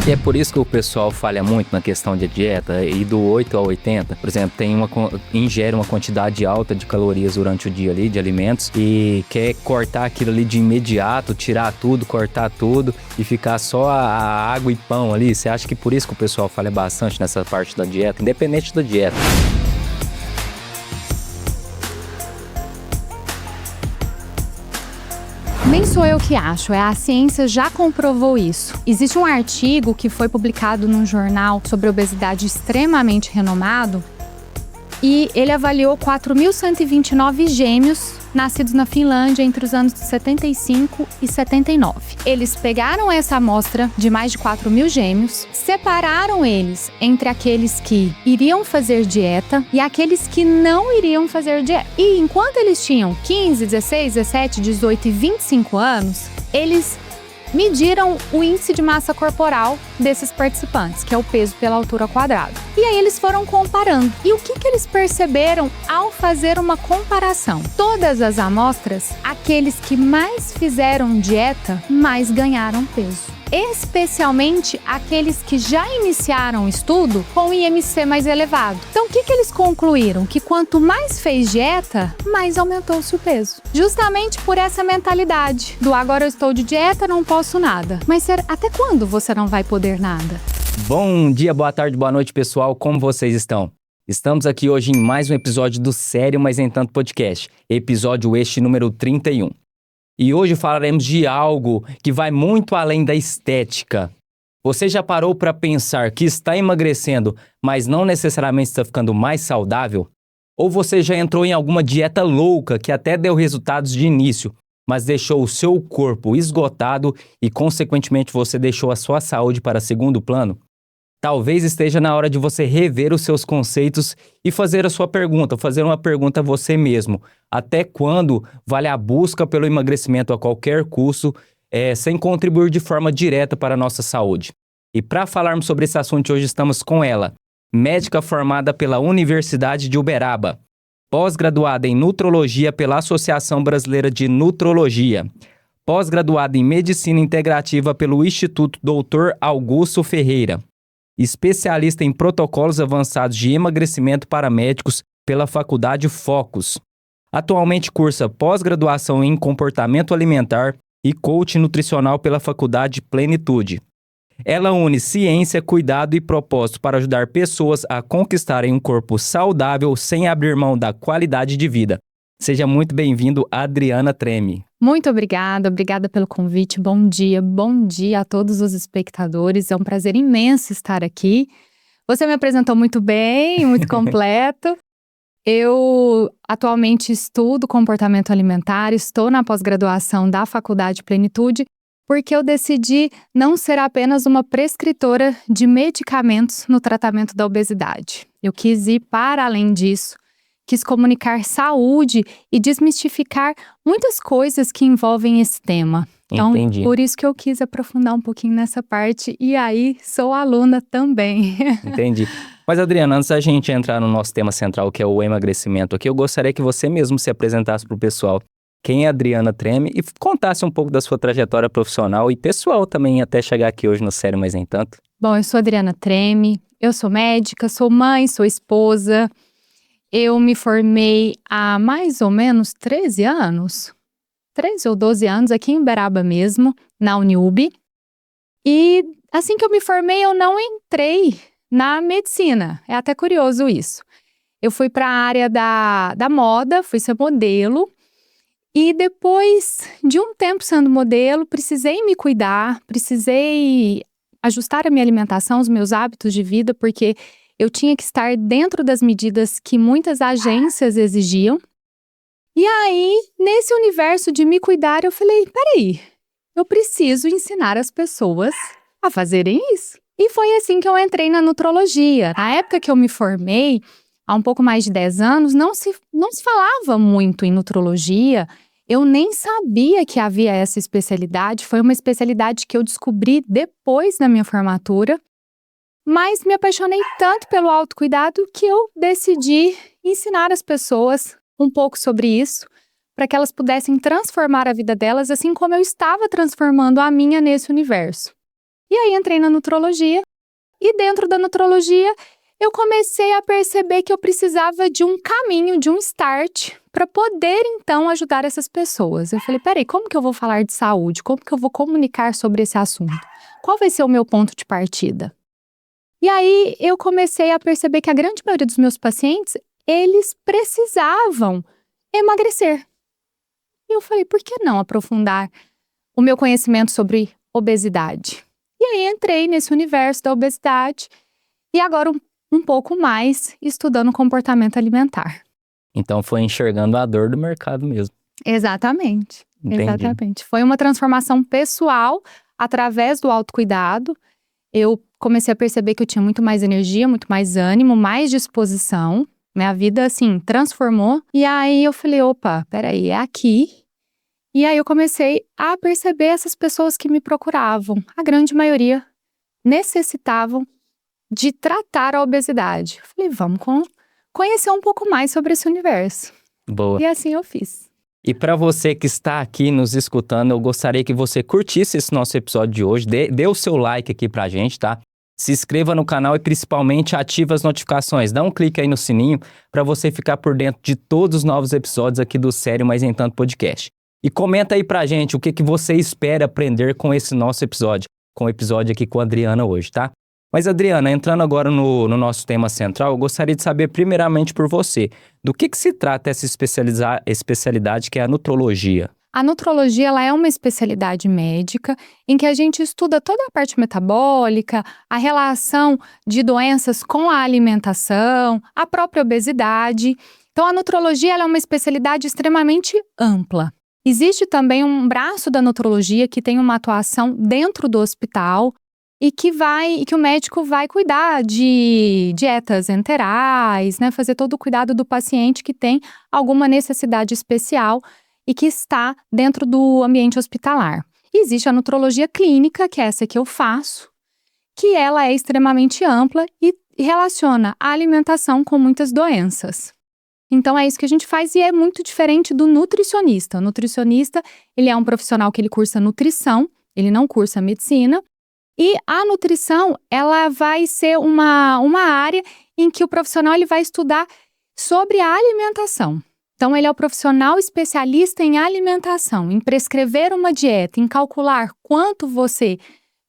E é por isso que o pessoal falha muito na questão de dieta, e do 8 a 80, por exemplo, ingere uma quantidade alta de calorias durante o dia ali, de alimentos, e quer cortar aquilo ali de imediato, tirar tudo, cortar tudo, e ficar só a água e pão ali. Você acha que por isso que o pessoal falha bastante nessa parte da dieta, independente da dieta? Nem sou eu que acho, a ciência já comprovou isso. Existe um artigo que foi publicado num jornal sobre obesidade extremamente renomado e ele avaliou 4.129 gêmeos nascidos na Finlândia entre os anos de 75 e 79. Eles pegaram essa amostra de mais de 4.000 gêmeos, separaram eles entre aqueles que iriam fazer dieta e aqueles que não iriam fazer dieta. E enquanto eles tinham 15, 16, 17, 18 e 25 anos, eles mediram o índice de massa corporal desses participantes, que é o peso pela altura quadrada. E aí eles foram comparando. E o que eles perceberam ao fazer uma comparação? Todas as amostras, aqueles que mais fizeram dieta, mais ganharam peso. Especialmente aqueles que já iniciaram o estudo com o IMC mais elevado. Então, o que eles concluíram? Que quanto mais fez dieta, mais aumentou-se o peso. Justamente por essa mentalidade do agora eu estou de dieta, não posso nada. Mas até quando você não vai poder nada? Bom dia, boa tarde, boa noite, pessoal. Como vocês estão? Estamos aqui hoje em mais um episódio do Sério Mas Nem Tanto Podcast, episódio este número 31. E hoje falaremos de algo que vai muito além da estética. Você já parou para pensar que está emagrecendo, mas não necessariamente está ficando mais saudável? Ou você já entrou em alguma dieta louca que até deu resultados de início, mas deixou o seu corpo esgotado e, consequentemente, você deixou a sua saúde para segundo plano? Talvez esteja na hora de você rever os seus conceitos e fazer a sua pergunta, fazer uma pergunta a você mesmo. Até quando vale a busca pelo emagrecimento a qualquer custo, sem contribuir de forma direta para a nossa saúde? E para falarmos sobre esse assunto, hoje estamos com ela, médica formada pela Universidade de Uberaba, pós-graduada em Nutrologia pela Associação Brasileira de Nutrologia, pós-graduada em Medicina Integrativa pelo Instituto Dr. Augusto Ferreira, especialista em protocolos avançados de emagrecimento para médicos pela Faculdade Focus. Atualmente cursa pós-graduação em comportamento alimentar e coaching nutricional pela Faculdade Plenitude. Ela une ciência, cuidado e propósito para ajudar pessoas a conquistarem um corpo saudável sem abrir mão da qualidade de vida. Seja muito bem-vindo, Adriana Treme. Muito obrigada pelo convite. Bom dia a todos os espectadores. É um prazer imenso estar aqui. Você me apresentou muito bem, muito completo. Eu atualmente estudo comportamento alimentar, estou na pós-graduação da Faculdade Plenitude, porque eu decidi não ser apenas uma prescritora de medicamentos no tratamento da obesidade. Eu quis ir para além disso. Quis comunicar saúde e desmistificar muitas coisas que envolvem esse tema. Então, Entendi. Por isso que eu quis aprofundar um pouquinho nessa parte e aí sou aluna também. Entendi. Mas, Adriana, antes da gente entrar no nosso tema central, que é o emagrecimento aqui, eu gostaria que você mesmo se apresentasse para o pessoal. Quem é Adriana Treme e contasse um pouco da sua trajetória profissional e pessoal também, até chegar aqui hoje no Sério Mas Nem Tanto. Bom, eu sou Adriana Treme, eu sou médica, sou mãe, sou esposa. Eu me formei há mais ou menos 13 anos, 13 ou 12 anos, aqui em Uberaba mesmo, na Uniub. E assim que eu me formei, eu não entrei na medicina. É até curioso isso. Eu fui para a área da moda, fui ser modelo. E depois de um tempo sendo modelo, precisei me cuidar, precisei ajustar a minha alimentação, os meus hábitos de vida, porque eu tinha que estar dentro das medidas que muitas agências exigiam. E aí, nesse universo de me cuidar, eu falei, peraí, eu preciso ensinar as pessoas a fazerem isso. E foi assim que eu entrei na nutrologia. Na época que eu me formei, há um pouco mais de 10 anos, não se falava muito em nutrologia. Eu nem sabia que havia essa especialidade. Foi uma especialidade que eu descobri depois da minha formatura. Mas me apaixonei tanto pelo autocuidado que eu decidi ensinar as pessoas um pouco sobre isso, para que elas pudessem transformar a vida delas, assim como eu estava transformando a minha nesse universo. E aí entrei na nutrologia e dentro da nutrologia eu comecei a perceber que eu precisava de um caminho, de um start para poder então ajudar essas pessoas. Eu falei, peraí, como que eu vou falar de saúde? Como que eu vou comunicar sobre esse assunto? Qual vai ser o meu ponto de partida? E aí eu comecei a perceber que a grande maioria dos meus pacientes, eles precisavam emagrecer. E eu falei, por que não aprofundar o meu conhecimento sobre obesidade? E aí entrei nesse universo da obesidade e agora um pouco mais estudando comportamento alimentar. Então foi enxergando a dor do mercado mesmo. Exatamente, Entendi. exatamente. Foi uma transformação pessoal através do autocuidado. Eu comecei a perceber que eu tinha muito mais energia, muito mais ânimo, mais disposição. Minha vida, assim, transformou. E aí eu falei, opa, peraí, é aqui. E aí eu comecei a perceber essas pessoas que me procuravam. A grande maioria necessitavam de tratar a obesidade. Eu falei, vamos conhecer um pouco mais sobre esse universo. Boa. E assim eu fiz. E para você que está aqui nos escutando, eu gostaria que você curtisse esse nosso episódio de hoje, dê o seu like aqui pra gente, tá? Se inscreva no canal e principalmente ative as notificações. Dá um clique aí no sininho para você ficar por dentro de todos os novos episódios aqui do Sério Mas Nem Tanto Podcast. E comenta aí pra gente o que você espera aprender com esse nosso episódio, com o episódio aqui com a Adriana hoje, tá? Mas Adriana, entrando agora no nosso tema central, eu gostaria de saber primeiramente por você, do que se trata essa especialidade que é a nutrologia? A nutrologia, ela é uma especialidade médica em que a gente estuda toda a parte metabólica, a relação de doenças com a alimentação, a própria obesidade. Então, a nutrologia ela é uma especialidade extremamente ampla. Existe também um braço da nutrologia que tem uma atuação dentro do hospital e que o médico vai cuidar de dietas enterais, né, fazer todo o cuidado do paciente que tem alguma necessidade especial e que está dentro do ambiente hospitalar. Existe a nutrologia clínica, que é essa que eu faço, que ela é extremamente ampla e relaciona a alimentação com muitas doenças. Então é isso que a gente faz e é muito diferente do nutricionista. O nutricionista, ele é um profissional que ele cursa nutrição, ele não cursa medicina. E a nutrição, ela vai ser uma área em que o profissional ele vai estudar sobre a alimentação. Então, ele é o profissional especialista em alimentação, em prescrever uma dieta, em calcular quanto você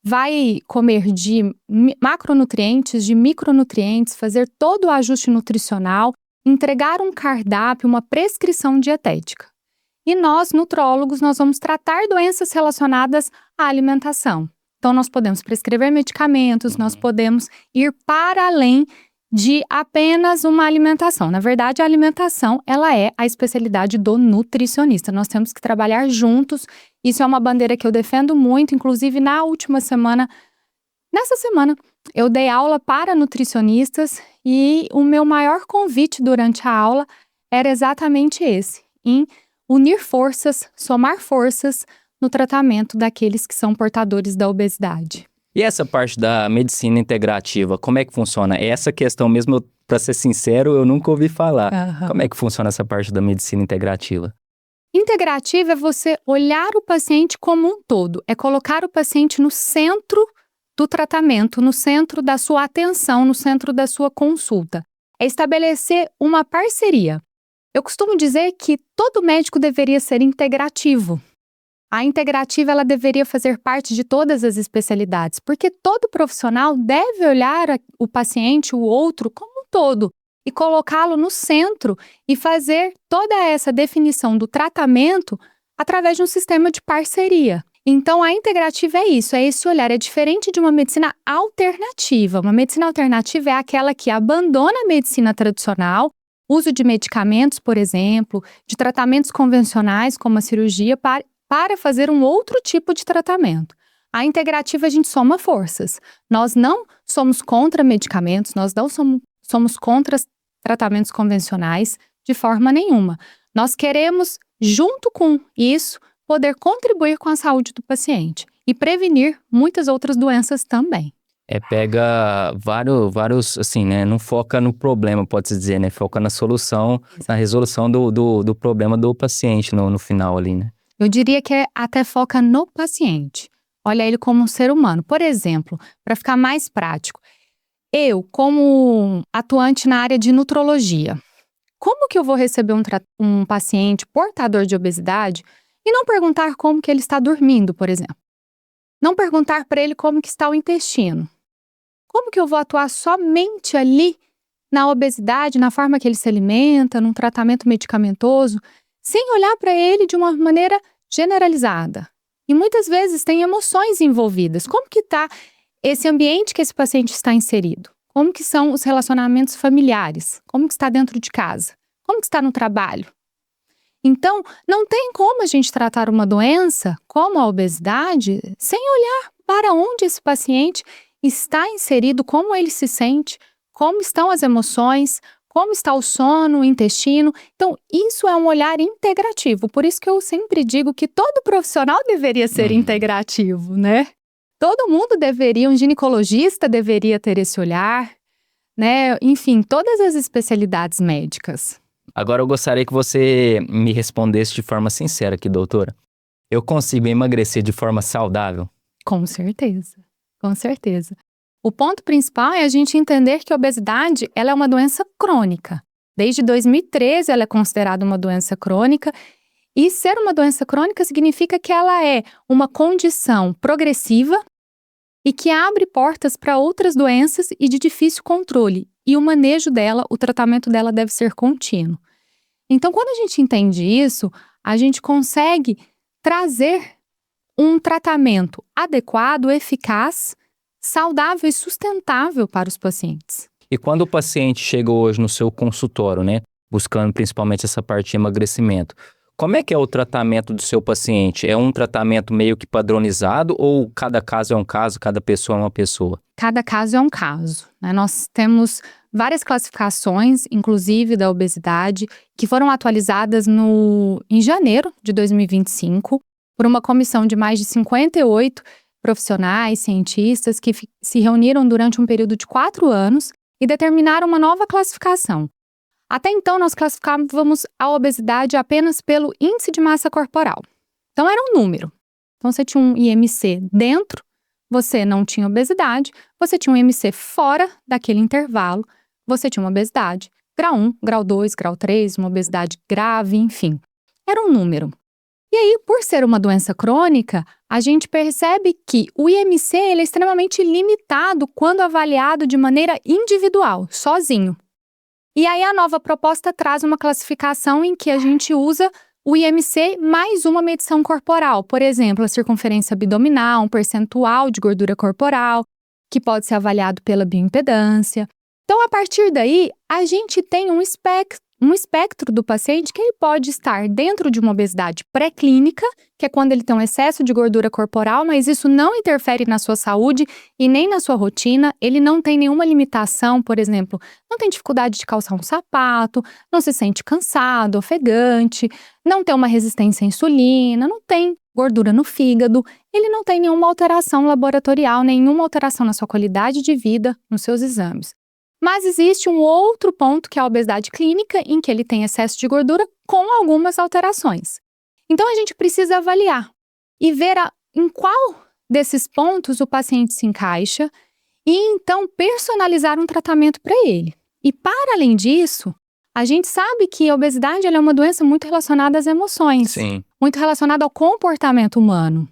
vai comer de macronutrientes, de micronutrientes, fazer todo o ajuste nutricional, entregar um cardápio, uma prescrição dietética. E nós, nutrólogos, nós vamos tratar doenças relacionadas à alimentação. Então, nós podemos prescrever medicamentos, nós podemos ir para além de apenas uma alimentação. Na verdade, a alimentação, ela é a especialidade do nutricionista. Nós temos que trabalhar juntos. Isso é uma bandeira que eu defendo muito. Inclusive, nessa semana, eu dei aula para nutricionistas e o meu maior convite durante a aula era exatamente esse, em unir forças, somar forças, no tratamento daqueles que são portadores da obesidade. E essa parte da medicina integrativa, como é que funciona? Essa questão mesmo, para ser sincero, eu nunca ouvi falar. Como é que funciona essa parte da medicina integrativa? Integrativa é você olhar o paciente como um todo, é colocar o paciente no centro do tratamento, no centro da sua atenção, no centro da sua consulta. É estabelecer uma parceria. Eu costumo dizer que todo médico deveria ser integrativo. A integrativa ela deveria fazer parte de todas as especialidades, porque todo profissional deve olhar o paciente, o outro, como um todo e colocá-lo no centro e fazer toda essa definição do tratamento através de um sistema de parceria. Então, a integrativa é isso, é esse olhar, é diferente de uma medicina alternativa. Uma medicina alternativa é aquela que abandona a medicina tradicional, uso de medicamentos, por exemplo, de tratamentos convencionais, como a cirurgia, para fazer um outro tipo de tratamento. A integrativa, a gente soma forças. Nós não somos contra medicamentos, nós não somos contra tratamentos convencionais de forma nenhuma. Nós queremos, junto com isso, poder contribuir com a saúde do paciente e prevenir muitas outras doenças também. Pega vários, assim, né? Não foca no problema, pode-se dizer, né? Foca na solução, na resolução do problema do paciente no final ali, né? Eu diria que até foca no paciente. olha ele como um ser humano. Por exemplo, para ficar mais prático, eu, como atuante na área de nutrologia, como que eu vou receber um paciente portador de obesidade e não perguntar como que ele está dormindo, por exemplo? Não perguntar para ele como que está o intestino. Como que eu vou atuar somente ali na obesidade, na forma que ele se alimenta, num tratamento medicamentoso, sem olhar para ele de uma maneira generalizada? E muitas vezes tem emoções envolvidas. Como que está esse ambiente que esse paciente está inserido? Como que são os relacionamentos familiares? Como que está dentro de casa? Como que está no trabalho? Então, não tem como a gente tratar uma doença como a obesidade sem olhar para onde esse paciente está inserido, como ele se sente, como estão as emoções, como está o sono, o intestino. Então, isso é um olhar integrativo. Por isso que eu sempre digo que todo profissional deveria ser integrativo, né? Todo mundo deveria, um ginecologista deveria ter esse olhar, né? Enfim, todas as especialidades médicas. Agora eu gostaria que você me respondesse de forma sincera aqui, doutora. Eu consigo emagrecer de forma saudável? Com certeza, com certeza. O ponto principal é a gente entender que a obesidade ela é uma doença crônica. Desde 2013 ela é considerada uma doença crônica e ser uma doença crônica significa que ela é uma condição progressiva e que abre portas para outras doenças e de difícil controle. E o manejo dela, o tratamento dela deve ser contínuo. Então, quando a gente entende isso, a gente consegue trazer um tratamento adequado, eficaz, saudável e sustentável para os pacientes. E quando o paciente chega hoje no seu consultório, né, buscando principalmente essa parte de emagrecimento, como é que é o tratamento do seu paciente? É um tratamento meio que padronizado ou cada caso é um caso, cada pessoa é uma pessoa? Cada caso é um caso, né? Nós temos várias classificações, inclusive da obesidade, que foram atualizadas em janeiro de 2025 por uma comissão de mais de 58 profissionais, cientistas que se reuniram durante um período de 4 anos e determinaram uma nova classificação. Até então, nós classificávamos a obesidade apenas pelo índice de massa corporal. Então, era um número. Então, você tinha um IMC dentro, você não tinha obesidade, você tinha um IMC fora daquele intervalo, você tinha uma obesidade. Grau 1, grau 2, grau 3, uma obesidade grave, enfim. Era um número. E aí, por ser uma doença crônica, a gente percebe que o IMC ele é extremamente limitado quando avaliado de maneira individual, sozinho. E aí a nova proposta traz uma classificação em que a gente usa o IMC mais uma medição corporal, por exemplo, a circunferência abdominal, um percentual de gordura corporal, que pode ser avaliado pela bioimpedância. Então, a partir daí, a gente tem um espectro do paciente que ele pode estar dentro de uma obesidade pré-clínica, que é quando ele tem um excesso de gordura corporal, mas isso não interfere na sua saúde e nem na sua rotina, ele não tem nenhuma limitação, por exemplo, não tem dificuldade de calçar um sapato, não se sente cansado, ofegante, não tem uma resistência à insulina, não tem gordura no fígado, ele não tem nenhuma alteração laboratorial, nenhuma alteração na sua qualidade de vida, nos seus exames. Mas existe um outro ponto que é a obesidade clínica, em que ele tem excesso de gordura com algumas alterações. Então, a gente precisa avaliar e ver em qual desses pontos o paciente se encaixa e, então, personalizar um tratamento para ele. E, para além disso, a gente sabe que a obesidade ela é uma doença muito relacionada às emoções, Sim. muito relacionada ao comportamento humano.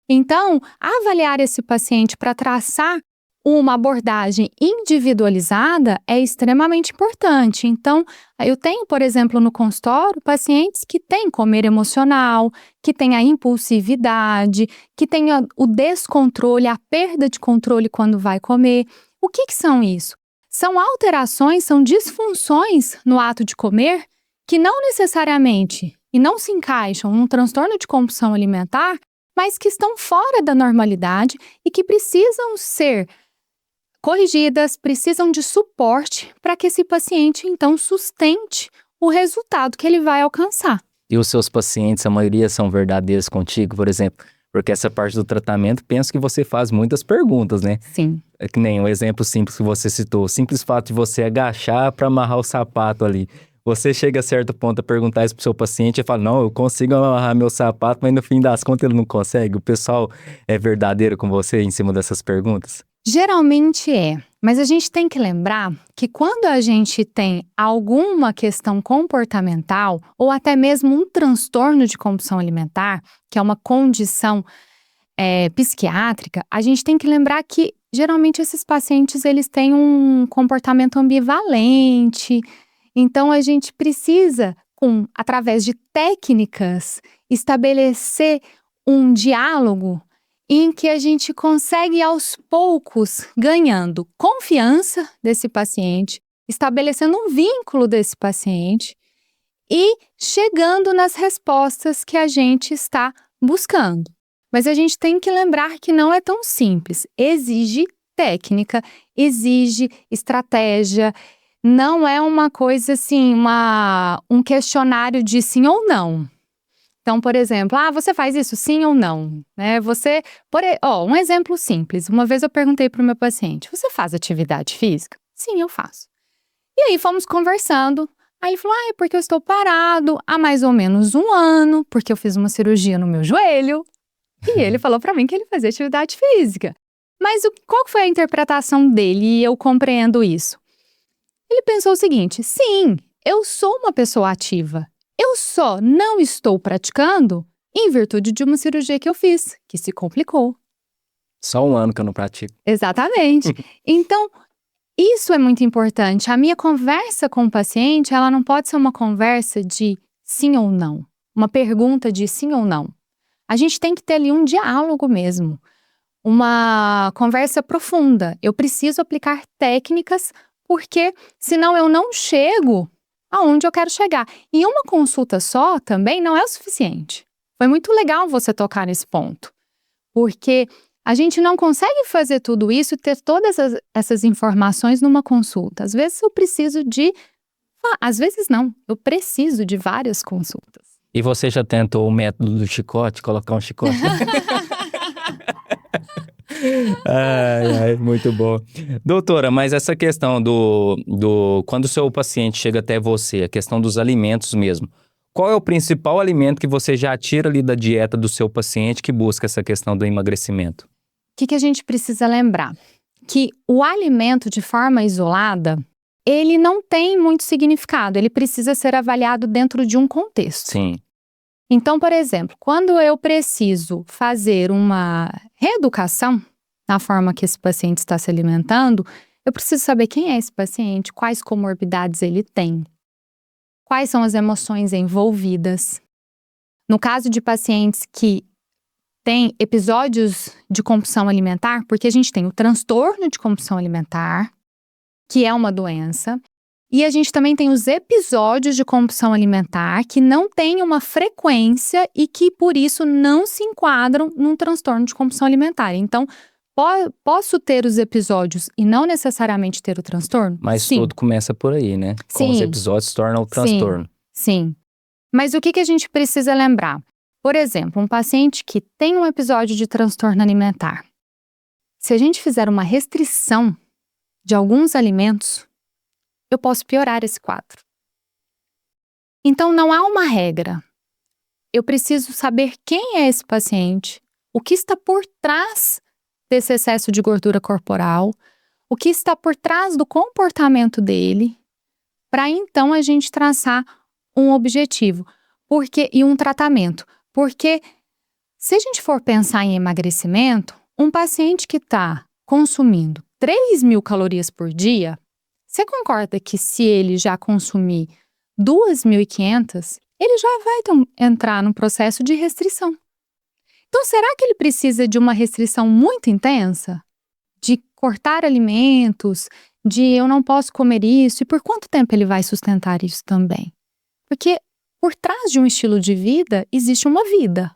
Então, avaliar esse paciente para traçar uma abordagem individualizada é extremamente importante. Então, eu tenho, por exemplo, no consultório, pacientes que têm comer emocional, que têm a impulsividade, que têm o descontrole, a perda de controle quando vai comer. O que são isso? São alterações, são disfunções no ato de comer que não necessariamente e não se encaixam num transtorno de compulsão alimentar, mas que estão fora da normalidade e que precisam ser corrigidas, precisam de suporte para que esse paciente, então, sustente o resultado que ele vai alcançar. E os seus pacientes, a maioria são verdadeiros contigo, por exemplo? Porque essa parte do tratamento, penso que você faz muitas perguntas, né? Sim. É que nem um exemplo simples que você citou. O simples fato de você agachar para amarrar o sapato ali. Você chega a certo ponto a perguntar isso pro seu paciente e fala, não, eu consigo amarrar meu sapato, mas no fim das contas ele não consegue. O pessoal é verdadeiro com você em cima dessas perguntas? Geralmente é, mas a gente tem que lembrar que quando a gente tem alguma questão comportamental ou até mesmo um transtorno de compulsão alimentar, que é uma condição psiquiátrica, a gente tem que lembrar que geralmente esses pacientes eles têm um comportamento ambivalente, então a gente precisa, através de técnicas, estabelecer um diálogo em que a gente consegue aos poucos ganhando confiança desse paciente, estabelecendo um vínculo desse paciente e chegando nas respostas que a gente está buscando. Mas a gente tem que lembrar que não é tão simples. Exige técnica, exige estratégia, não é uma coisa assim, um questionário de sim ou não. Então, por exemplo, você faz isso sim ou não? Um exemplo simples. Uma vez eu perguntei para o meu paciente, você faz atividade física? Sim, eu faço. E aí fomos conversando. Aí ele falou, é porque eu estou parado há mais ou menos 1 ano, porque eu fiz uma cirurgia no meu joelho. E ele falou para mim que ele fazia atividade física. Mas qual foi a interpretação dele? E eu compreendo isso. Ele pensou o seguinte, sim, eu sou uma pessoa ativa. Eu só não estou praticando em virtude de uma cirurgia que eu fiz, que se complicou. Só 1 ano que eu não pratico. Exatamente. Então, isso é muito importante. A minha conversa com o paciente, ela não pode ser uma conversa de sim ou não. Uma pergunta de sim ou não. A gente tem que ter ali um diálogo mesmo. Uma conversa profunda. Eu preciso aplicar técnicas, porque senão eu não chego aonde eu quero chegar. E uma consulta só também não é o suficiente. Foi muito legal você tocar nesse ponto, porque a gente não consegue fazer tudo isso e ter todas essas informações numa consulta. Às vezes eu preciso às vezes não, eu preciso de várias consultas. E você já tentou o método do chicote, colocar um chicote? Ai, muito bom. Doutora, mas essa questão quando o seu paciente chega até você, a questão dos alimentos mesmo, qual é o principal alimento que você já tira ali da dieta do seu paciente que busca essa questão do emagrecimento? O que a gente precisa lembrar? Que o alimento de forma isolada, ele não tem muito significado, ele precisa ser avaliado dentro de um contexto. Sim. Então, por exemplo, quando eu preciso fazer uma reeducação na forma que esse paciente está se alimentando, eu preciso saber quem é esse paciente, quais comorbidades ele tem, quais são as emoções envolvidas. No caso de pacientes que têm episódios de compulsão alimentar, porque a gente tem o transtorno de compulsão alimentar, que é uma doença, e a gente também tem os episódios de compulsão alimentar que não têm uma frequência e que, por isso, não se enquadram num transtorno de compulsão alimentar. Então, posso ter os episódios e não necessariamente ter o transtorno? Mas sim. tudo começa por aí, né? Com os episódios se torna o transtorno. Sim. Mas o que a gente precisa lembrar? Por exemplo, um paciente que tem um episódio de transtorno alimentar. Se a gente fizer uma restrição de alguns alimentos, eu posso piorar esse quadro. Então, não há uma regra. Eu preciso saber quem é esse paciente, o que está por trás desse excesso de gordura corporal, o que está por trás do comportamento dele, para então a gente traçar um objetivo e um tratamento. Porque se a gente for pensar em emagrecimento, um paciente que está consumindo 3.000 calorias por dia, você concorda que se ele já consumir 2.500, ele já vai entrar num processo de restrição. Então, será que ele precisa de uma restrição muito intensa? De cortar alimentos, de eu não posso comer isso? E por quanto tempo ele vai sustentar isso também? Porque por trás de um estilo de vida, existe uma vida.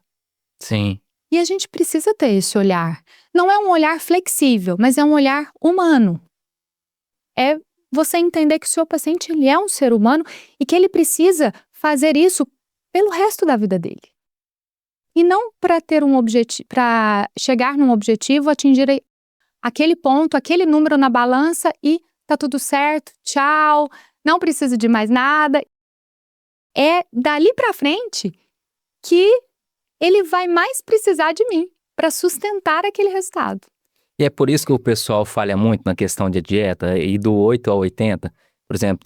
Sim. E a gente precisa ter esse olhar. Não é um olhar flexível, mas é um olhar humano. É você entender que o seu paciente ele é um ser humano e que ele precisa fazer isso pelo resto da vida dele. E não para ter um objetivo, para chegar num objetivo, atingir aquele ponto, aquele número na balança e tá tudo certo, tchau, não precisa de mais nada é dali pra frente que ele vai mais precisar de mim para sustentar aquele resultado. E é por isso que o pessoal falha muito na questão de dieta e do 8 a 80. Por exemplo,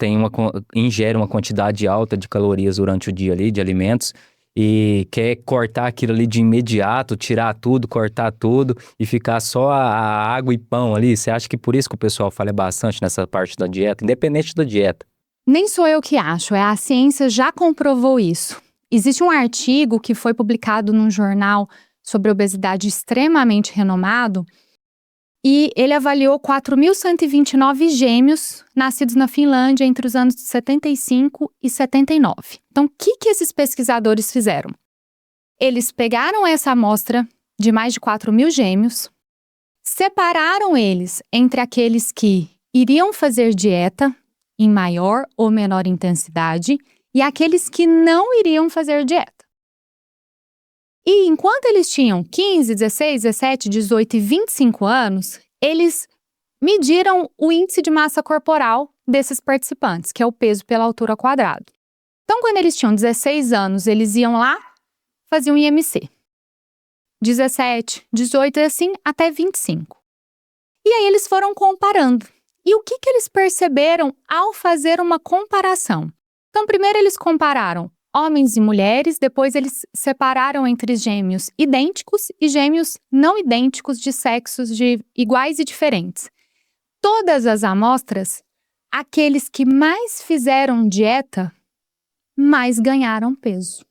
ingere uma quantidade alta de calorias durante o dia ali, de alimentos, e quer cortar aquilo ali de imediato, tirar tudo, cortar tudo e ficar só a água e pão ali. Você acha que por isso que o pessoal falha bastante nessa parte da dieta, independente da dieta? Nem sou eu que acho, a ciência já comprovou isso. Existe um artigo que foi publicado num jornal sobre obesidade extremamente renomado, e ele avaliou 4.129 gêmeos nascidos na Finlândia entre os anos de 75 e 79. Então, o que esses pesquisadores fizeram? Eles pegaram essa amostra de mais de 4.000 gêmeos, separaram eles entre aqueles que iriam fazer dieta em maior ou menor intensidade e aqueles que não iriam fazer dieta. E enquanto eles tinham 15, 16, 17, 18 e 25 anos, eles mediram o índice de massa corporal desses participantes, que é o peso pela altura ao quadrado. Então, quando eles tinham 16 anos, eles iam lá, faziam IMC. 17, 18 e assim até 25. E aí eles foram comparando. E o que eles perceberam ao fazer uma comparação? Então, primeiro eles compararam homens e mulheres, depois eles separaram entre gêmeos idênticos e gêmeos não idênticos de sexos iguais e diferentes. Todas as amostras, aqueles que mais fizeram dieta, mais ganharam peso.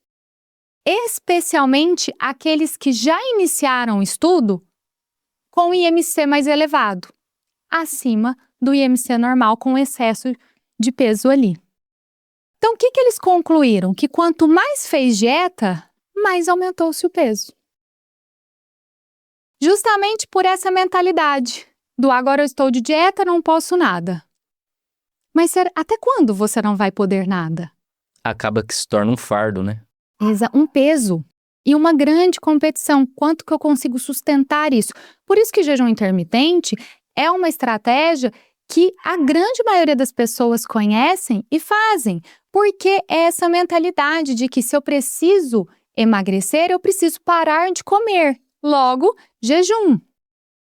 Especialmente aqueles que já iniciaram o estudo com IMC mais elevado, acima do IMC normal com excesso de peso ali. Então, o que eles concluíram? Que quanto mais fez dieta, mais aumentou-se o peso. Justamente por essa mentalidade do agora eu estou de dieta, não posso nada. Mas até quando você não vai poder nada? Acaba que se torna um fardo, né? Um peso e uma grande competição. Quanto que eu consigo sustentar isso? Por isso que jejum intermitente é uma estratégia que a grande maioria das pessoas conhecem e fazem, porque é essa mentalidade de que se eu preciso emagrecer, eu preciso parar de comer. Logo, jejum.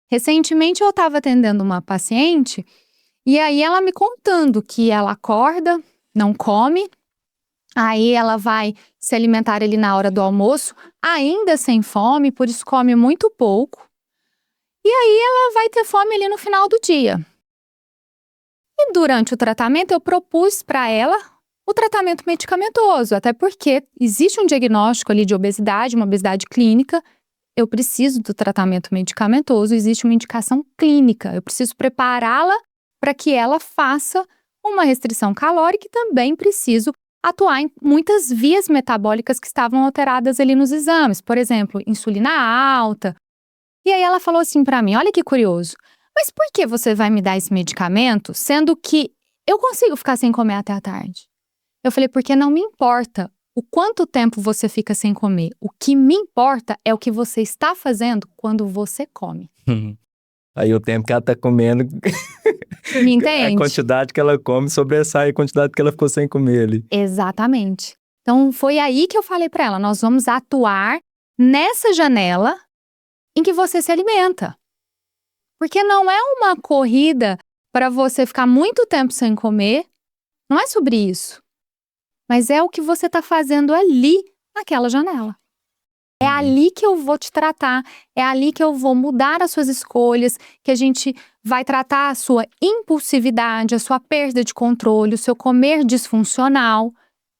Recentemente eu estava atendendo uma paciente e aí ela me contando que ela acorda, não come, aí ela vai se alimentar ali na hora do almoço, ainda sem fome, por isso come muito pouco, e aí ela vai ter fome ali no final do dia. E durante o tratamento eu propus para ela o tratamento medicamentoso, até porque existe um diagnóstico ali de obesidade, uma obesidade clínica, eu preciso do tratamento medicamentoso, existe uma indicação clínica, eu preciso prepará-la para que ela faça uma restrição calórica e também preciso atuar em muitas vias metabólicas que estavam alteradas ali nos exames, por exemplo, insulina alta. E aí ela falou assim para mim, olha que curioso, mas por que você vai me dar esse medicamento, sendo que eu consigo ficar sem comer até a tarde? Eu falei, porque não me importa o quanto tempo você fica sem comer. O que me importa é o que você está fazendo quando você come. Aí o tempo que ela tá comendo, Me entende? a quantidade que ela come sobressai a quantidade que ela ficou sem comer ali. Exatamente. Então foi aí que eu falei para ela, nós vamos atuar nessa janela em que você se alimenta. Porque não é uma corrida para você ficar muito tempo sem comer, não é sobre isso. Mas é o que você está fazendo ali, naquela janela. É ali que eu vou te tratar, é ali que eu vou mudar as suas escolhas, que a gente vai tratar a sua impulsividade, a sua perda de controle, o seu comer disfuncional,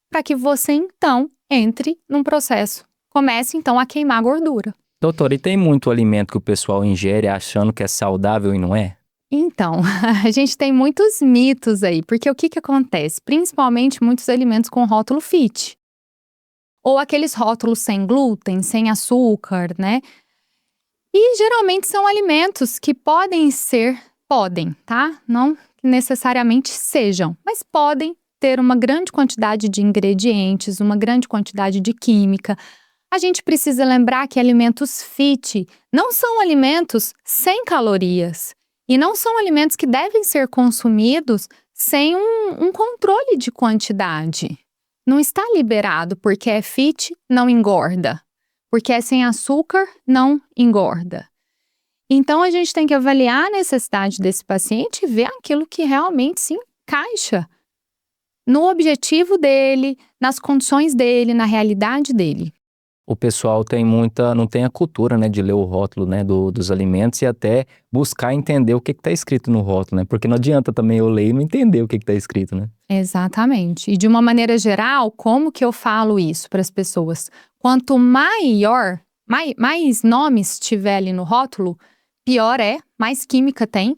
para que você então entre num processo. Comece então a queimar gordura. Doutora, e tem muito alimento que o pessoal ingere achando que é saudável e não é? Então, a gente tem muitos mitos aí, porque o que acontece? Principalmente muitos alimentos com rótulo fit. Ou aqueles rótulos sem glúten, sem açúcar, né? E geralmente são alimentos que podem, tá? Não necessariamente sejam, mas podem ter uma grande quantidade de ingredientes, uma grande quantidade de química. A gente precisa lembrar que alimentos fit não são alimentos sem calorias. E não são alimentos que devem ser consumidos sem um controle de quantidade. não está liberado porque é fit, não engorda. Porque é sem açúcar, não engorda. Então, a gente tem que avaliar a necessidade desse paciente e ver aquilo que realmente se encaixa no objetivo dele, nas condições dele, na realidade dele. O pessoal não tem a cultura, né, de ler o rótulo, né, dos alimentos e até buscar entender o que está escrito no rótulo, né? Porque não adianta também eu ler e não entender o que está escrito, né? Exatamente. E de uma maneira geral, como que eu falo isso para as pessoas? Quanto mais nomes tiver ali no rótulo, pior é, mais química tem.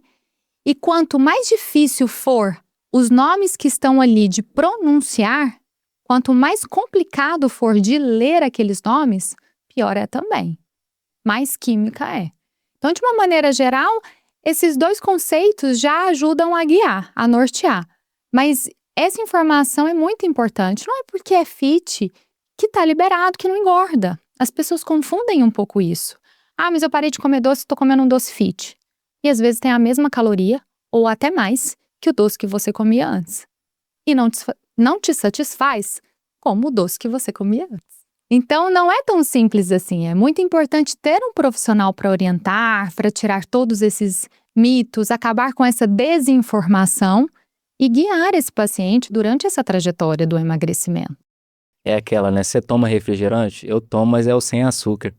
E quanto mais difícil for os nomes que estão ali de pronunciar, quanto mais complicado for de ler aqueles nomes, pior é também. Mais química é. Então, de uma maneira geral, esses dois conceitos já ajudam a guiar, a nortear. Mas essa informação é muito importante. Não é porque é fit que está liberado, que não engorda. As pessoas confundem um pouco isso. Mas eu parei de comer doce, estou comendo um doce fit. E às vezes tem a mesma caloria, ou até mais, que o doce que você comia antes. E não te satisfaz como o doce que você comia antes. Então, não é tão simples assim. É muito importante ter um profissional para orientar, para tirar todos esses mitos, acabar com essa desinformação e guiar esse paciente durante essa trajetória do emagrecimento. É aquela, né? Você toma refrigerante? Eu tomo, mas é o sem açúcar.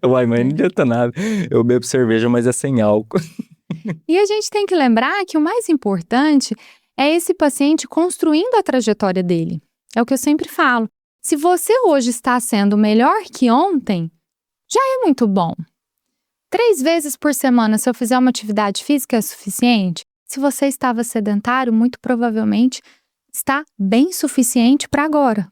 Uai, mas não adianta nada. Eu bebo cerveja, mas é sem álcool. E a gente tem que lembrar que o mais importante é esse paciente construindo a trajetória dele. É o que eu sempre falo. Se você hoje está sendo melhor que ontem, já é muito bom. 3 vezes por semana, se eu fizer uma atividade física, é suficiente? Se você estava sedentário, muito provavelmente está bem suficiente para agora.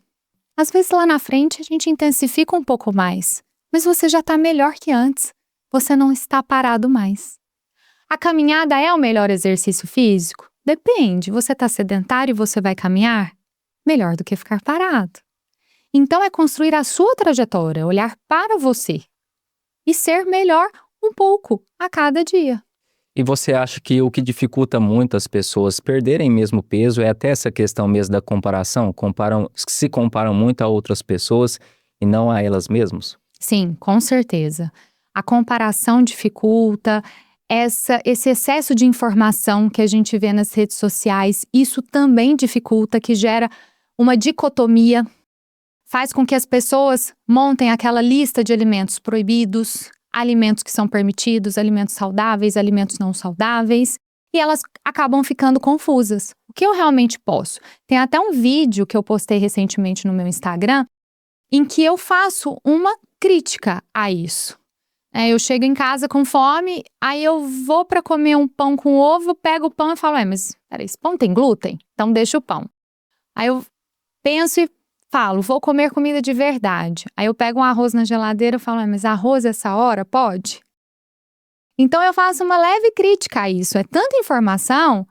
Às vezes lá na frente a gente intensifica um pouco mais, mas você já está melhor que antes. Você não está parado mais. A caminhada é o melhor exercício físico? Depende. Você está sedentário e você vai caminhar? Melhor do que ficar parado. Então é construir a sua trajetória, olhar para você e ser melhor um pouco a cada dia. E você acha que o que dificulta muito as pessoas perderem mesmo peso é até essa questão mesmo da comparação? Se comparam muito a outras pessoas e não a elas mesmas? Sim, com certeza. A comparação dificulta, esse excesso de informação que a gente vê nas redes sociais, isso também dificulta, que gera uma dicotomia, faz com que as pessoas montem aquela lista de alimentos proibidos, alimentos que são permitidos, alimentos saudáveis, alimentos não saudáveis, e elas acabam ficando confusas. O que eu realmente posso? Tem até um vídeo que eu postei recentemente no meu Instagram, em que eu faço uma crítica a isso. Eu chego em casa com fome, aí eu vou para comer um pão com ovo, pego o pão e falo, mas peraí, esse pão tem glúten? Então deixa o pão. Aí eu penso e falo, vou comer comida de verdade. Aí eu pego um arroz na geladeira e falo, mas arroz essa hora pode? Então eu faço uma leve crítica a isso. É tanta informação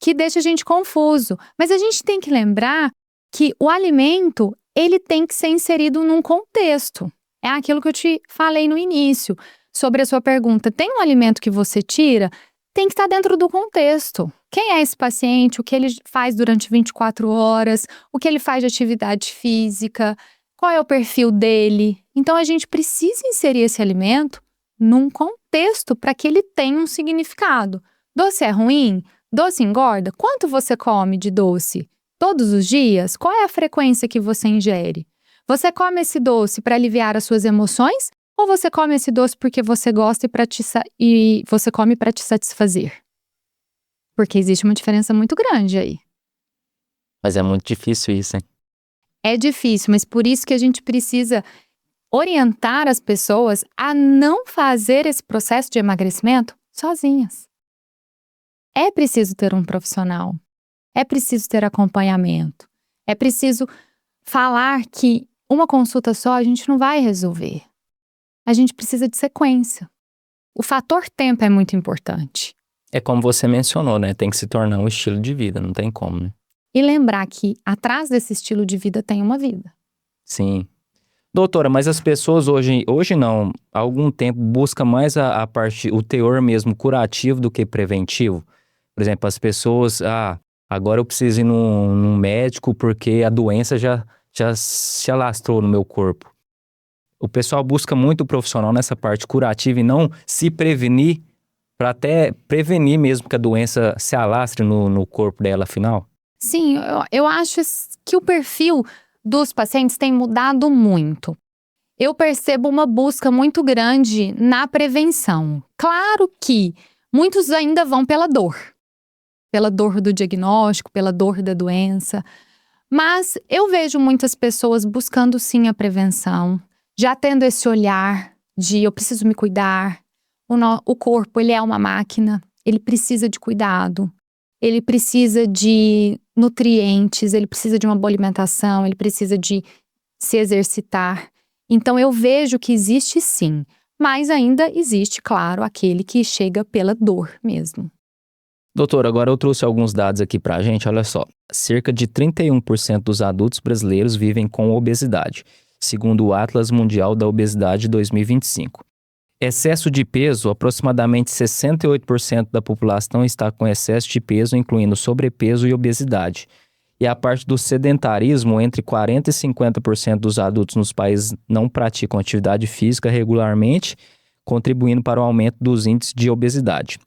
que deixa a gente confuso. Mas a gente tem que lembrar que o alimento, ele tem que ser inserido num contexto. É aquilo que eu te falei no início, sobre a sua pergunta. Tem um alimento que você tira? Tem que estar dentro do contexto. Quem é esse paciente? O que ele faz durante 24 horas? O que ele faz de atividade física? Qual é o perfil dele? Então, a gente precisa inserir esse alimento num contexto para que ele tenha um significado. Doce é ruim? Doce engorda? Quanto você come de doce? Todos os dias? Qual é a frequência que você ingere? Você come esse doce para aliviar as suas emoções? Ou você come esse doce porque você gosta e você come para te satisfazer? Porque existe uma diferença muito grande aí. Mas é muito difícil isso, hein? É difícil, mas por isso que a gente precisa orientar as pessoas a não fazer esse processo de emagrecimento sozinhas. É preciso ter um profissional. É preciso ter acompanhamento. É preciso falar que uma consulta só a gente não vai resolver. A gente precisa de sequência. O fator tempo é muito importante. É como você mencionou, né? Tem que se tornar um estilo de vida, não tem como, né? E lembrar que atrás desse estilo de vida tem uma vida. Sim. Doutora, mas as pessoas hoje não, há algum tempo buscam mais o teor mesmo curativo do que preventivo. Por exemplo, as pessoas, agora eu preciso ir num médico porque a doença já se alastrou no meu corpo. O pessoal busca muito o profissional nessa parte curativa e não se prevenir para até prevenir mesmo que a doença se alastre no corpo dela, afinal. Sim, eu acho que o perfil dos pacientes tem mudado muito. Eu percebo uma busca muito grande na prevenção. Claro que muitos ainda vão pela dor do diagnóstico, pela dor da doença. Mas eu vejo muitas pessoas buscando sim a prevenção, já tendo esse olhar de eu preciso me cuidar. O corpo, ele é uma máquina, ele precisa de cuidado, ele precisa de nutrientes, ele precisa de uma boa alimentação, ele precisa de se exercitar. Então eu vejo que existe sim, mas ainda existe, claro, aquele que chega pela dor mesmo. Doutor, agora eu trouxe alguns dados aqui pra gente, olha só. Cerca de 31% dos adultos brasileiros vivem com obesidade, segundo o Atlas Mundial da Obesidade 2025. Excesso de peso, aproximadamente 68% da população está com excesso de peso, incluindo sobrepeso e obesidade. E a parte do sedentarismo, entre 40% e 50% dos adultos nos países não praticam atividade física regularmente, contribuindo para o aumento dos índices de obesidade.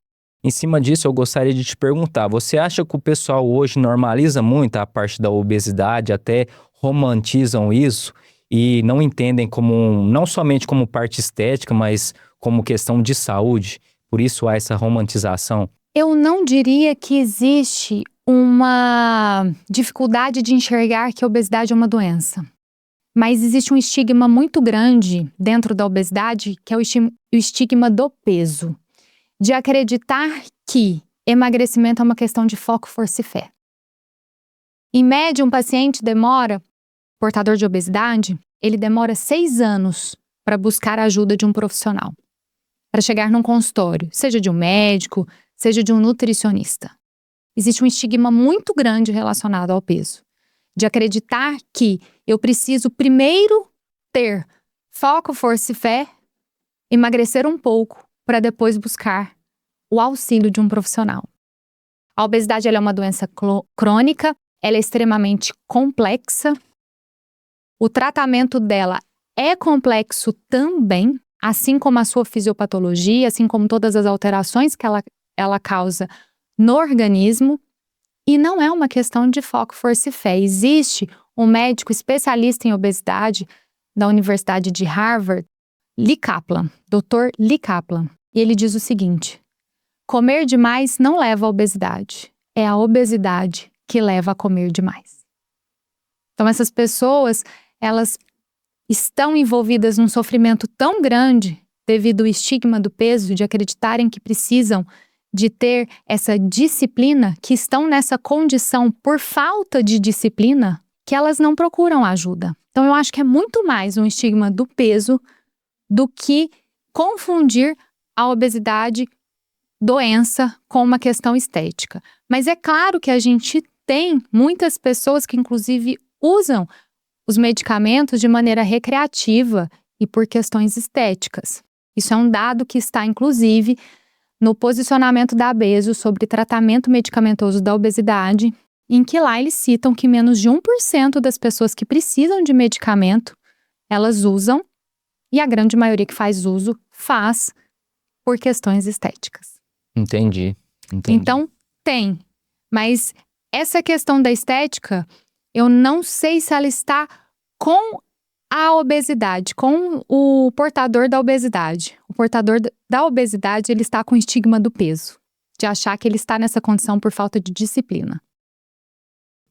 Em cima disso, eu gostaria de te perguntar, você acha que o pessoal hoje normaliza muito a parte da obesidade, até romantizam isso e não entendem não somente como parte estética, mas como questão de saúde? Por isso há essa romantização? Eu não diria que existe uma dificuldade de enxergar que a obesidade é uma doença. Mas existe um estigma muito grande dentro da obesidade, que é o estigma do peso. De acreditar que emagrecimento é uma questão de foco, força e fé. Em média, um paciente portador de obesidade, ele demora 6 anos para buscar a ajuda de um profissional, para chegar num consultório, seja de um médico, seja de um nutricionista. Existe um estigma muito grande relacionado ao peso, de acreditar que eu preciso primeiro ter foco, força e fé, emagrecer um pouco, para depois buscar o auxílio de um profissional. A obesidade ela é uma doença crônica, ela é extremamente complexa. O tratamento dela é complexo também, assim como a sua fisiopatologia, assim como todas as alterações que ela causa no organismo. E não é uma questão de foco, força e fé. Existe um médico especialista em obesidade da Universidade de Harvard, Lee Kaplan, Dr. Lee Kaplan. E ele diz o seguinte: comer demais não leva à obesidade. É a obesidade que leva a comer demais. Então essas pessoas, elas estão envolvidas num sofrimento tão grande devido ao estigma do peso, de acreditarem que precisam de ter essa disciplina, que estão nessa condição por falta de disciplina, que elas não procuram ajuda. Então eu acho que é muito mais um estigma do peso do que confundir a obesidade, doença, com uma questão estética. Mas é claro que a gente tem muitas pessoas que inclusive usam os medicamentos de maneira recreativa e por questões estéticas. Isso é um dado que está inclusive no posicionamento da ABESO sobre tratamento medicamentoso da obesidade, em que lá eles citam que menos de 1% das pessoas que precisam de medicamento, elas usam, e a grande maioria que faz uso, faz por questões estéticas. Entendi. Então, tem. Mas essa questão da estética, eu não sei se ela está com a obesidade, com o portador da obesidade. O portador da obesidade, ele está com o estigma do peso, de achar que ele está nessa condição por falta de disciplina.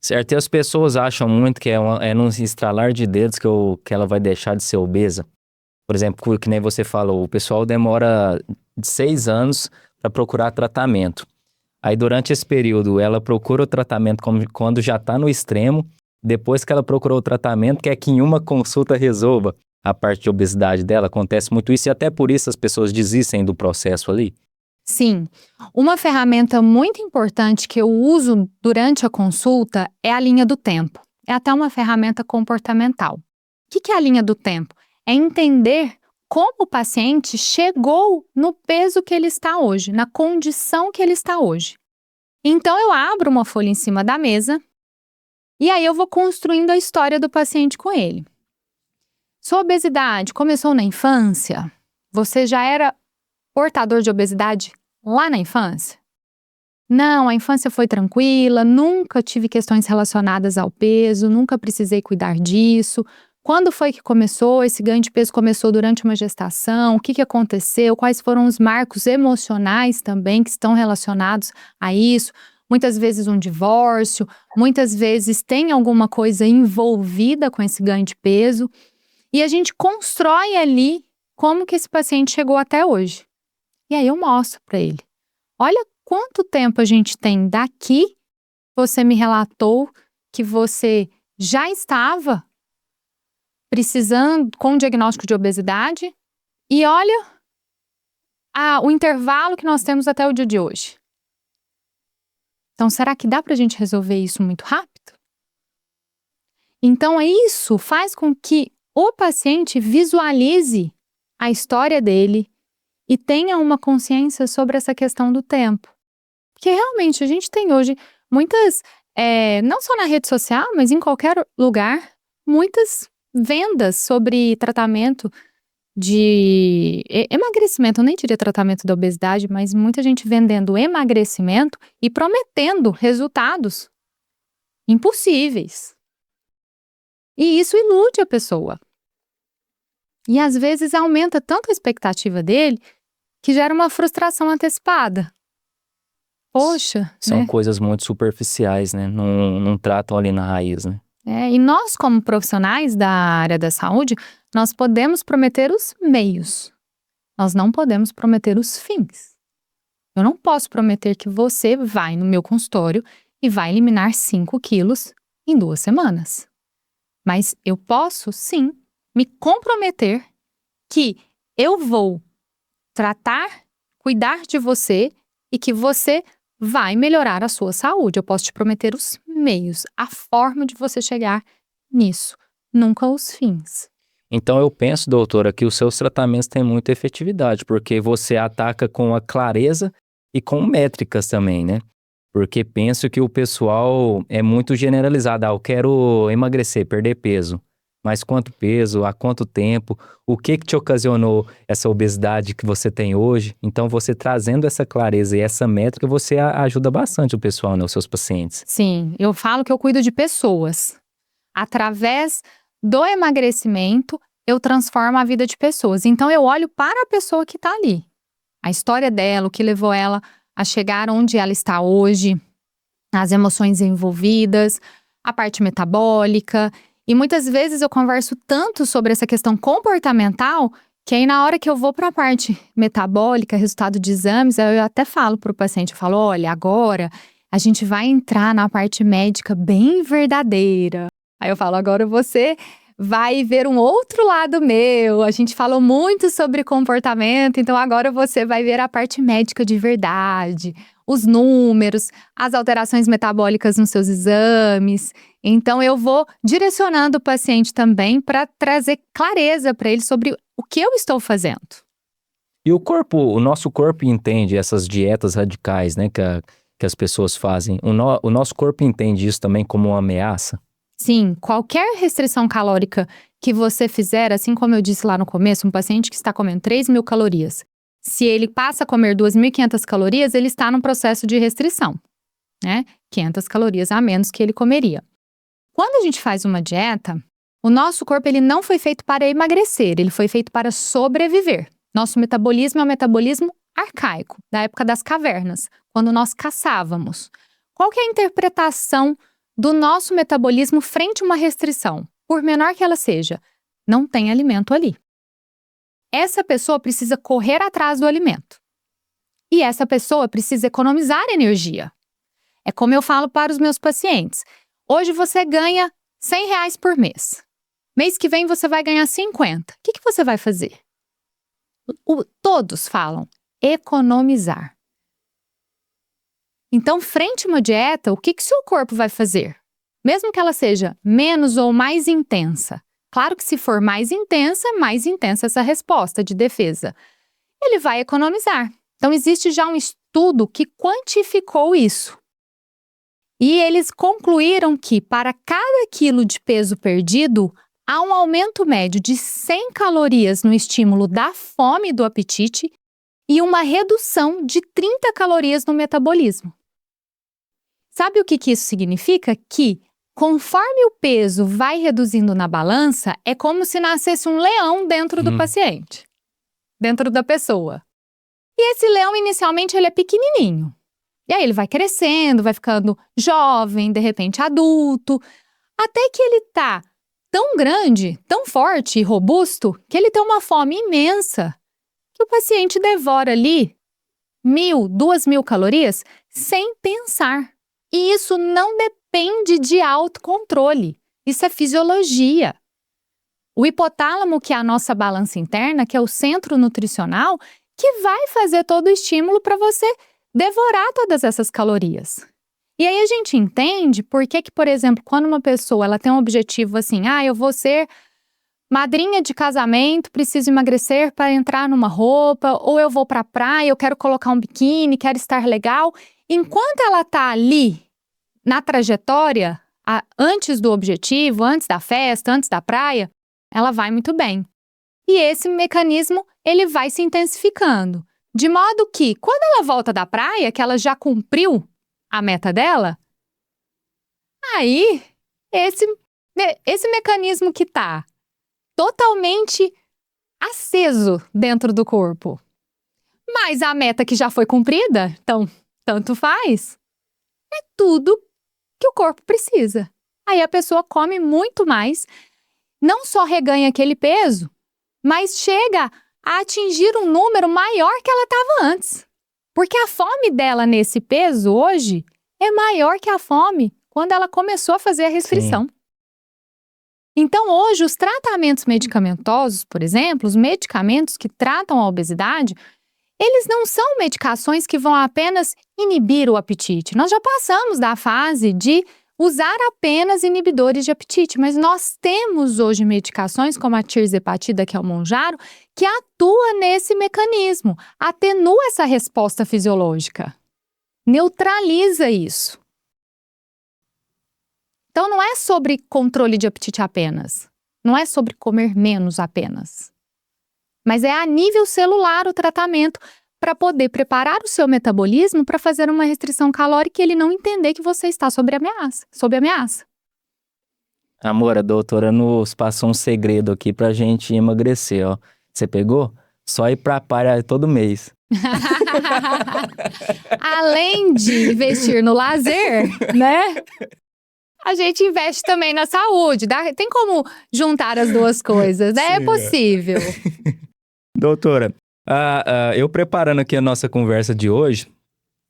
Certo, e as pessoas acham muito que é num estralar de dedos que ela vai deixar de ser obesa. Por exemplo, que nem você falou, o pessoal demora 6 anos para procurar tratamento. Aí durante esse período ela procura o tratamento quando já está no extremo. Depois que ela procurou o tratamento, quer que em uma consulta resolva a parte de obesidade dela. Acontece muito isso e até por isso as pessoas desistem do processo ali. Sim, uma ferramenta muito importante que eu uso durante a consulta é a linha do tempo. É até uma ferramenta comportamental. O que é a linha do tempo? É entender como o paciente chegou no peso que ele está hoje, na condição que ele está hoje. Então eu abro uma folha em cima da mesa e aí eu vou construindo a história do paciente com ele. Sua obesidade começou na infância? Você já era portador de obesidade lá na infância? Não, a infância foi tranquila, nunca tive questões relacionadas ao peso, nunca precisei cuidar disso. Quando foi que começou? Esse ganho de peso começou durante uma gestação? O que aconteceu? Quais foram os marcos emocionais também que estão relacionados a isso? Muitas vezes um divórcio, muitas vezes tem alguma coisa envolvida com esse ganho de peso. E a gente constrói ali como que esse paciente chegou até hoje. E aí eu mostro para ele. Olha quanto tempo a gente tem daqui. Você me relatou que você já estava precisando com diagnóstico de obesidade. E olha o intervalo que nós temos até o dia de hoje. Então, será que dá para a gente resolver isso muito rápido? Então, isso faz com que o paciente visualize a história dele e tenha uma consciência sobre essa questão do tempo. Porque realmente a gente tem hoje muitas, não só na rede social, mas em qualquer lugar, muitas vendas sobre tratamento de emagrecimento. Eu nem diria tratamento da obesidade, mas muita gente vendendo emagrecimento e prometendo resultados impossíveis. E isso ilude a pessoa. E às vezes aumenta tanto a expectativa dele que gera uma frustração antecipada. Poxa, São né? coisas muito superficiais, né? Não tratam ali na raiz, né? E nós, como profissionais da área da saúde, nós podemos prometer os meios. Nós não podemos prometer os fins. Eu não posso prometer que você vai no meu consultório e vai eliminar 5 quilos em 2 semanas. Mas eu posso, sim, me comprometer que eu vou tratar, cuidar de você e que você vai melhorar a sua saúde. Eu posso te prometer os meios, a forma de você chegar nisso, nunca os fins. Então eu penso, doutora, que os seus tratamentos têm muita efetividade, porque você ataca com a clareza e com métricas também, né? Porque penso que o pessoal é muito generalizado. Eu quero emagrecer, perder peso. Mas quanto peso, há quanto tempo, o que te ocasionou essa obesidade que você tem hoje? Então você trazendo essa clareza e essa métrica, você ajuda bastante o pessoal, né, os seus pacientes. Sim, eu falo que eu cuido de pessoas. Através do emagrecimento, eu transformo a vida de pessoas. Então eu olho para a pessoa que está ali. A história dela, o que levou ela a chegar onde ela está hoje, as emoções envolvidas, a parte metabólica. E muitas vezes eu converso tanto sobre essa questão comportamental que aí na hora que eu vou para a parte metabólica, resultado de exames, eu até falo para o paciente, eu falo, olha, agora a gente vai entrar na parte médica bem verdadeira. Aí eu falo, agora você vai ver um outro lado meu. A gente falou muito sobre comportamento, então agora você vai ver a parte médica de verdade, os números, as alterações metabólicas nos seus exames. Então eu vou direcionando o paciente também para trazer clareza para ele sobre o que eu estou fazendo. E o nosso corpo entende essas dietas radicais, né, que as pessoas fazem. O nosso corpo entende isso também como uma ameaça? Sim, qualquer restrição calórica que você fizer, assim como eu disse lá no começo, um paciente que está comendo 3.000 calorias, se ele passa a comer 2.500 calorias, ele está num processo de restrição, né? 500 calorias a menos que ele comeria. Quando a gente faz uma dieta, o nosso corpo ele não foi feito para emagrecer, ele foi feito para sobreviver. Nosso metabolismo é um metabolismo arcaico, da época das cavernas, quando nós caçávamos. Qual que é a interpretação do nosso metabolismo frente a uma restrição? Por menor que ela seja, não tem alimento ali. Essa pessoa precisa correr atrás do alimento. E essa pessoa precisa economizar energia. É como eu falo para os meus pacientes. Hoje você ganha R$100 por mês. Mês que vem você vai ganhar 50. O que você vai fazer? Todos falam economizar. Então, frente a uma dieta, o que seu corpo vai fazer? Mesmo que ela seja menos ou mais intensa. Claro que se for mais intensa essa resposta de defesa. Ele vai economizar. Então, existe já um estudo que quantificou isso. E eles concluíram que para cada quilo de peso perdido, há um aumento médio de 100 calorias no estímulo da fome e do apetite e uma redução de 30 calorias no metabolismo. Sabe o que isso significa? Que conforme o peso vai reduzindo na balança, é como se nascesse um leão dentro do paciente, dentro da pessoa. E esse leão, inicialmente, ele é pequenininho. E aí ele vai crescendo, vai ficando jovem, de repente adulto, até que ele tá tão grande, tão forte e robusto, que ele tem uma fome imensa, que o paciente devora ali 1.000, 2.000 calorias sem pensar. E isso não depende de autocontrole, isso é fisiologia. O hipotálamo, que é a nossa balança interna, que é o centro nutricional, que vai fazer todo o estímulo para você devorar todas essas calorias. E aí a gente entende por que, por exemplo, quando uma pessoa ela tem um objetivo assim, eu vou ser madrinha de casamento, preciso emagrecer para entrar numa roupa, ou eu vou para a praia, eu quero colocar um biquíni, quero estar legal. Enquanto ela está ali na trajetória, antes do objetivo, antes da festa, antes da praia, ela vai muito bem. E esse mecanismo, ele vai se intensificando. De modo que, quando ela volta da praia, que ela já cumpriu a meta dela, aí esse mecanismo que está totalmente aceso dentro do corpo. Mas a meta que já foi cumprida, então, tanto faz, é tudo que o corpo precisa. Aí a pessoa come muito mais, não só reganha aquele peso, mas chega a atingir um número maior que ela estava antes. Porque a fome dela nesse peso hoje é maior que a fome quando ela começou a fazer a restrição. Sim. Então, hoje, os tratamentos medicamentosos, por exemplo, os medicamentos que tratam a obesidade, eles não são medicações que vão apenas inibir o apetite. Nós já passamos da fase de usar apenas inibidores de apetite, mas nós temos hoje medicações como a tirzepatida, que é o Mounjaro, que atua nesse mecanismo, atenua essa resposta fisiológica, neutraliza isso. Então não é sobre controle de apetite apenas, não é sobre comer menos apenas, mas é a nível celular o tratamento para poder preparar o seu metabolismo para fazer uma restrição calórica e ele não entender que você está sob ameaça. Amor, a doutora nos passou um segredo aqui pra gente emagrecer, ó. Você pegou? Só ir pra praia todo mês. Além de investir no lazer, né? A gente investe também na saúde. Tem como juntar as duas coisas, né? É possível. Doutora, eu preparando aqui a nossa conversa de hoje,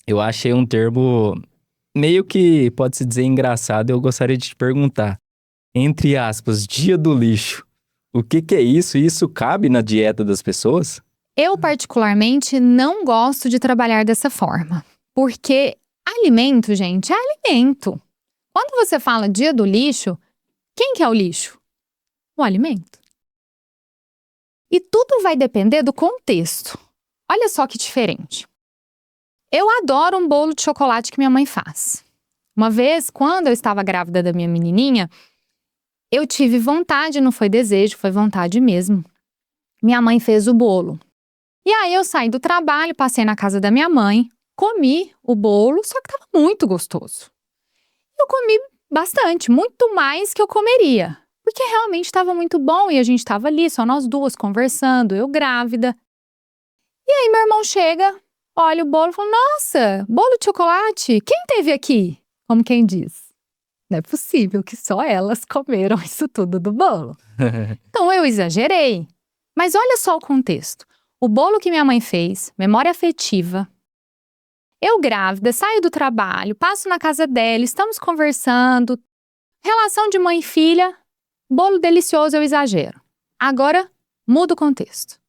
eu achei um termo meio que pode-se dizer engraçado. Eu gostaria de te perguntar, entre aspas, dia do lixo. O que é isso? Isso cabe na dieta das pessoas? Eu, particularmente, não gosto de trabalhar dessa forma. Porque alimento, gente, é alimento. Quando você fala dia do lixo, quem que é o lixo? O alimento. E tudo vai depender do contexto. Olha só que diferente. Eu adoro um bolo de chocolate que minha mãe faz. Uma vez, quando eu estava grávida da minha menininha, eu tive vontade, não foi desejo, foi vontade mesmo. Minha mãe fez o bolo. E aí eu saí do trabalho, passei na casa da minha mãe, comi o bolo, só que estava muito gostoso. Eu comi bastante, muito mais que eu comeria. Porque realmente estava muito bom e a gente estava ali, só nós duas conversando, eu grávida. E aí meu irmão chega, olha o bolo e fala, nossa, bolo de chocolate, quem teve aqui? Como quem diz. Não é possível que só elas comeram isso tudo do bolo. Então eu exagerei. Mas olha só o contexto. O bolo que minha mãe fez, memória afetiva. Eu grávida, saio do trabalho, passo na casa dela, estamos conversando. Relação de mãe e filha, bolo delicioso, eu exagero. Agora, muda o contexto.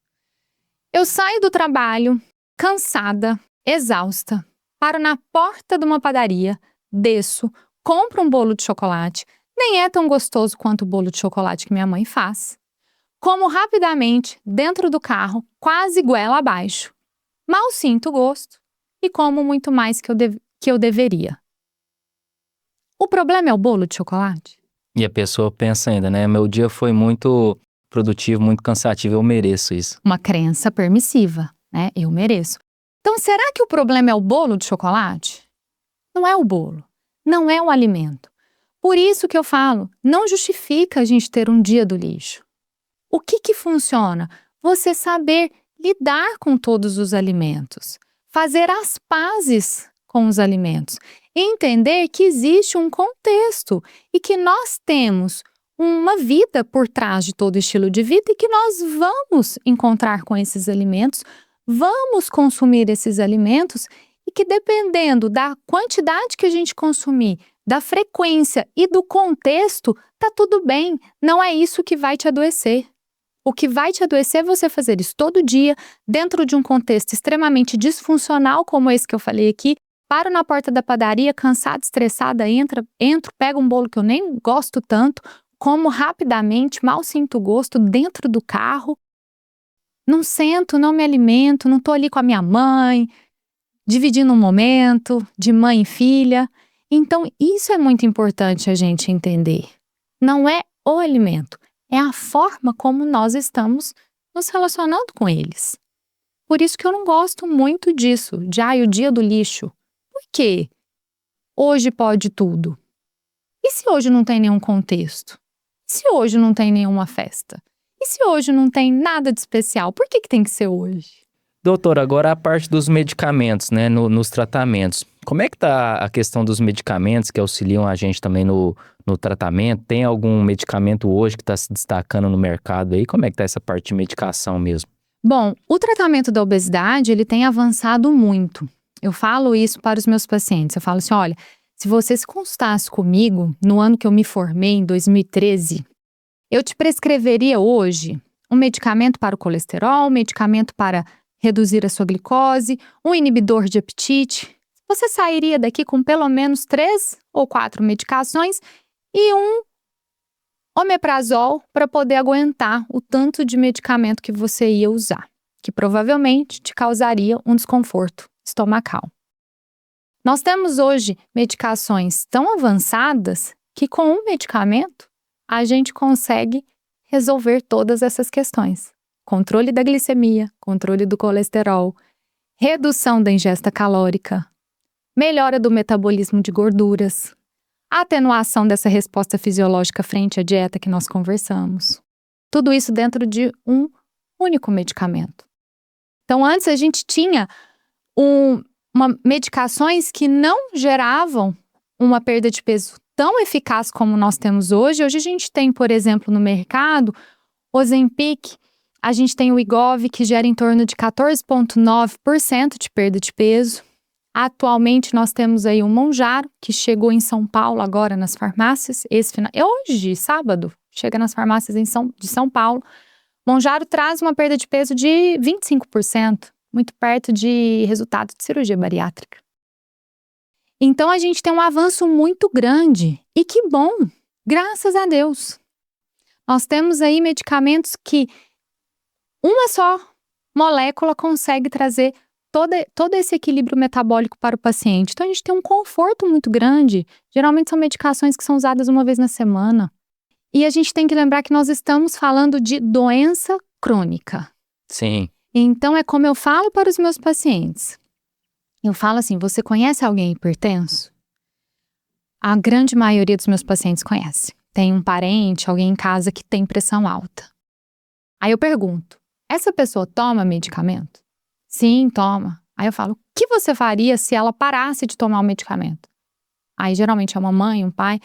Eu saio do trabalho, cansada, exausta, paro na porta de uma padaria, desço, compro um bolo de chocolate, nem é tão gostoso quanto o bolo de chocolate que minha mãe faz. Como rapidamente, dentro do carro, quase goela abaixo. Mal sinto o gosto e como muito mais que eu deveria. O problema é o bolo de chocolate? E a pessoa pensa ainda, né? Meu dia foi muito produtivo, muito cansativo, eu mereço isso. Uma crença permissiva, né? Eu mereço. Então, será que o problema é o bolo de chocolate? Não é o bolo, não é o alimento. Por isso que eu falo, não justifica a gente ter um dia do lixo. O que funciona? Você saber lidar com todos os alimentos, fazer as pazes com os alimentos, entender que existe um contexto e que nós temos uma vida por trás de todo estilo de vida e que nós vamos encontrar com esses alimentos, vamos consumir esses alimentos e que dependendo da quantidade que a gente consumir, da frequência e do contexto, tá tudo bem, não é isso que vai te adoecer. O que vai te adoecer é você fazer isso todo dia, dentro de um contexto extremamente disfuncional como esse que eu falei aqui. Paro na porta da padaria, cansada, estressada, entro, pego um bolo que eu nem gosto tanto, como rapidamente, mal sinto o gosto dentro do carro. Não sento, não me alimento, não tô ali com a minha mãe, dividindo um momento de mãe e filha. Então, isso é muito importante a gente entender. Não é o alimento, é a forma como nós estamos nos relacionando com eles. Por isso que eu não gosto muito disso, de o dia do lixo. Por quê? Hoje pode tudo. E se hoje não tem nenhum contexto? E se hoje não tem nenhuma festa? E se hoje não tem nada de especial? Por que tem que ser hoje? Doutor, agora a parte dos medicamentos, né, nos tratamentos. Como é que tá a questão dos medicamentos que auxiliam a gente também no tratamento? Tem algum medicamento hoje que está se destacando no mercado aí? Como é que tá essa parte de medicação mesmo? Bom, o tratamento da obesidade, ele tem avançado muito. Eu falo isso para os meus pacientes. Eu falo assim, olha, se você se consultasse comigo no ano que eu me formei, em 2013, eu te prescreveria hoje um medicamento para o colesterol, um medicamento para reduzir a sua glicose, um inibidor de apetite. Você sairia daqui com pelo menos 3 ou 4 medicações e um omeprazol para poder aguentar o tanto de medicamento que você ia usar, que provavelmente te causaria um desconforto estomacal. Nós temos hoje medicações tão avançadas que com um medicamento a gente consegue resolver todas essas questões. Controle da glicemia, controle do colesterol, redução da ingesta calórica, melhora do metabolismo de gorduras, atenuação dessa resposta fisiológica frente à dieta que nós conversamos. Tudo isso dentro de um único medicamento. Então, antes a gente tinha medicações que não geravam uma perda de peso tão eficaz como nós temos hoje. Hoje a gente tem, por exemplo, no mercado, Ozempic, a gente tem o Wegovy, que gera em torno de 14,9% de perda de peso. Atualmente nós temos aí o Mounjaro, que chegou em São Paulo agora nas farmácias. Hoje, sábado, chega nas farmácias de São Paulo. Mounjaro traz uma perda de peso de 25%, muito perto de resultado de cirurgia bariátrica. Então a gente tem um avanço muito grande e que bom, graças a Deus. Nós temos aí medicamentos que uma só molécula consegue trazer todo esse equilíbrio metabólico para o paciente. Então a gente tem um conforto muito grande. Geralmente são medicações que são usadas uma vez na semana. E a gente tem que lembrar que nós estamos falando de doença crônica. Sim. Então é como eu falo para os meus pacientes. Eu falo assim, você conhece alguém hipertenso? A grande maioria dos meus pacientes conhece. Tem um parente, alguém em casa que tem pressão alta. Aí eu pergunto, essa pessoa toma medicamento? Sim, toma. Aí eu falo, o que você faria se ela parasse de tomar o medicamento? Aí geralmente é uma mãe, um pai.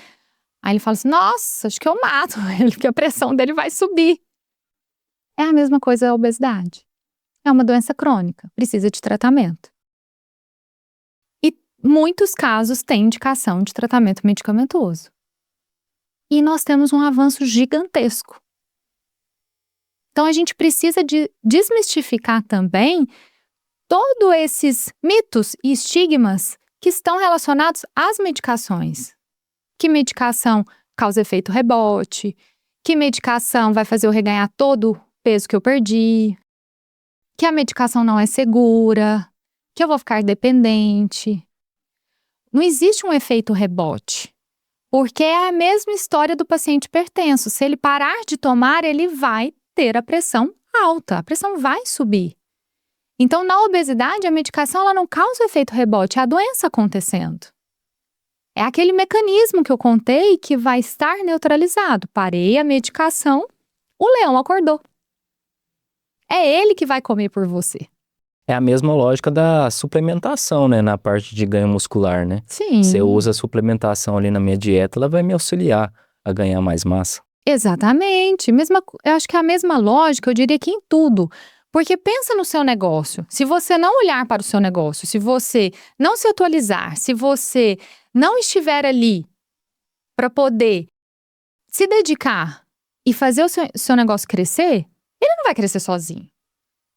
Aí ele fala assim, nossa, acho que eu mato ele, porque a pressão dele vai subir. É a mesma coisa a obesidade. É uma doença crônica, precisa de tratamento. E muitos casos têm indicação de tratamento medicamentoso. E nós temos um avanço gigantesco. Então a gente precisa de desmistificar também todos esses mitos e estigmas que estão relacionados às medicações. Que medicação causa efeito rebote? Que medicação vai fazer eu reganhar todo o peso que eu perdi? Que a medicação não é segura? Que eu vou ficar dependente? Não existe um efeito rebote. Porque é a mesma história do paciente hipertenso. Se ele parar de tomar, ele vai ter a pressão alta, a pressão vai subir. Então, na obesidade, a medicação ela não causa o efeito rebote, é a doença acontecendo. É aquele mecanismo que eu contei que vai estar neutralizado. Parei a medicação, o leão acordou. É ele que vai comer por você. É a mesma lógica da suplementação, né? Na parte de ganho muscular, né? Sim. Se eu uso a suplementação ali na minha dieta, ela vai me auxiliar a ganhar mais massa. Exatamente. Eu acho que é a mesma lógica, eu diria que em tudo. Porque pensa no seu negócio. Se você não olhar para o seu negócio, se você não se atualizar, se você não estiver ali para poder se dedicar e fazer o seu negócio crescer, ele não vai crescer sozinho.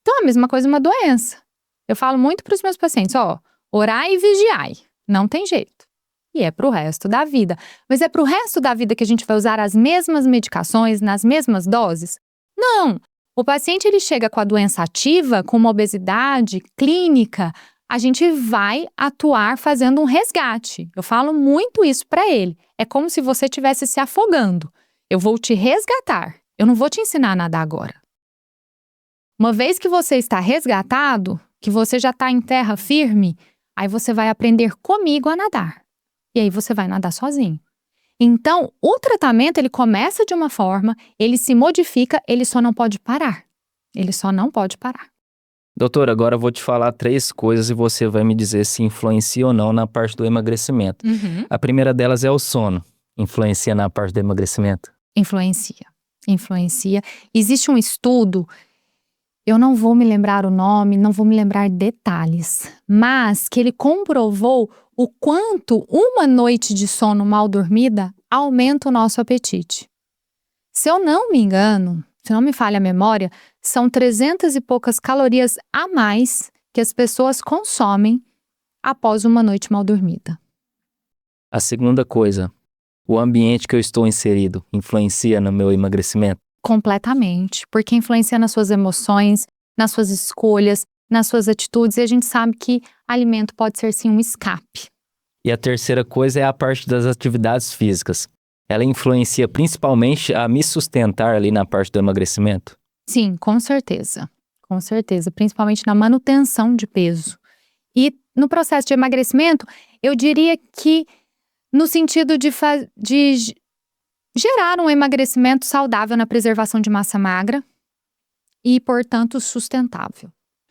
Então, a mesma coisa uma doença. Eu falo muito para os meus pacientes, orai e vigiai. Não tem jeito. E é pro resto da vida. Mas é pro resto da vida que a gente vai usar as mesmas medicações, nas mesmas doses? Não! O paciente, ele chega com a doença ativa, com uma obesidade clínica, a gente vai atuar fazendo um resgate. Eu falo muito isso para ele. É como se você estivesse se afogando. Eu vou te resgatar. Eu não vou te ensinar a nadar agora. Uma vez que você está resgatado, que você já está em terra firme, aí você vai aprender comigo a nadar. E aí você vai nadar sozinho. Então, o tratamento, ele começa de uma forma, ele se modifica, ele só não pode parar. Ele só não pode parar. Doutora, agora eu vou te falar 3 coisas e você vai me dizer se influencia ou não na parte do emagrecimento. A primeira delas é o sono. Influencia na parte do emagrecimento? Influencia. Existe um estudo, eu não vou me lembrar o nome, não vou me lembrar detalhes, mas que ele comprovou o quanto uma noite de sono mal dormida aumenta o nosso apetite. Se eu não me engano, se não me falha a memória, são 300 e poucas calorias a mais que as pessoas consomem após uma noite mal dormida. A segunda coisa, o ambiente que eu estou inserido influencia no meu emagrecimento? Completamente, porque influencia nas suas emoções, nas suas escolhas, nas suas atitudes, e a gente sabe que alimento pode ser sim um escape. E a terceira coisa é a parte das atividades físicas. Ela influencia principalmente a me sustentar ali na parte do emagrecimento? Sim, com certeza. Com certeza, principalmente na manutenção de peso. E no processo de emagrecimento, eu diria que no sentido de gerar um emagrecimento saudável na preservação de massa magra e, portanto, sustentável.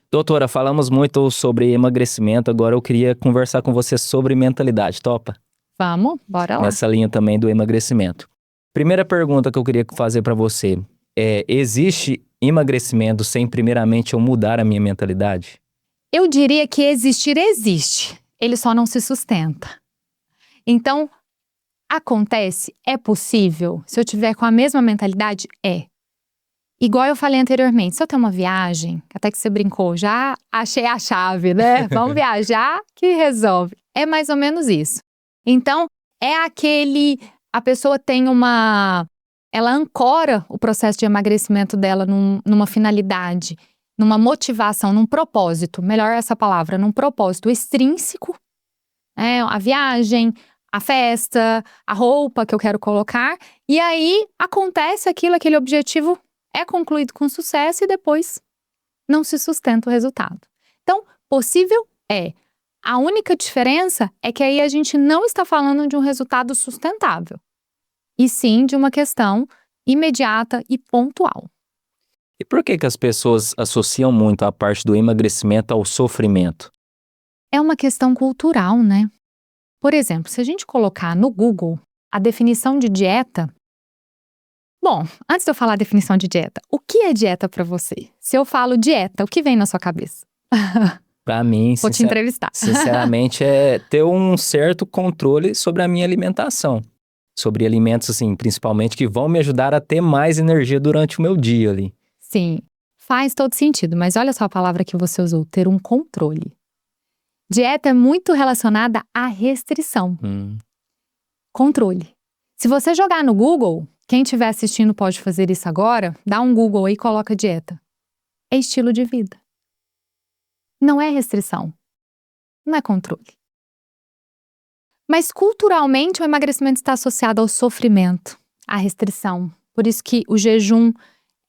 Doutora, falamos muito sobre emagrecimento, agora eu queria conversar com você sobre mentalidade, topa? Vamos, bora lá. Nessa linha também do emagrecimento. Primeira pergunta que eu queria fazer para você é: existe emagrecimento sem primeiramente eu mudar a minha mentalidade? Eu diria que existir existe, ele só não se sustenta. Então, acontece, é possível, se eu tiver com a mesma mentalidade, é. Igual eu falei anteriormente, se eu tenho uma viagem, até que você brincou, já achei a chave, né? Vamos viajar que resolve. É mais ou menos isso. Então, a pessoa tem ela ancora o processo de emagrecimento dela numa finalidade, numa motivação, num propósito, melhor essa palavra, num propósito extrínseco, a viagem, a festa, a roupa que eu quero colocar, e aí acontece aquele objetivo é concluído com sucesso e depois não se sustenta o resultado. Então, possível é. A única diferença é que aí a gente não está falando de um resultado sustentável, e sim de uma questão imediata e pontual. E por que as pessoas associam muito a parte do emagrecimento ao sofrimento? É uma questão cultural, né? Por exemplo, se a gente colocar no Google a definição de dieta. Bom, antes de eu falar a definição de dieta, o que é dieta para você? Se eu falo dieta, o que vem na sua cabeça? Para mim, Vou te entrevistar. Sinceramente, é ter um certo controle sobre a minha alimentação. Sobre alimentos, assim, principalmente, que vão me ajudar a ter mais energia durante o meu dia ali. Sim, faz todo sentido, mas olha só a palavra que você usou, ter um controle. Dieta é muito relacionada à restrição. Controle. Se você jogar no Google, quem estiver assistindo pode fazer isso agora, dá um Google aí e coloca dieta. É estilo de vida. Não é restrição. Não é controle. Mas culturalmente o emagrecimento está associado ao sofrimento, à restrição. Por isso que o jejum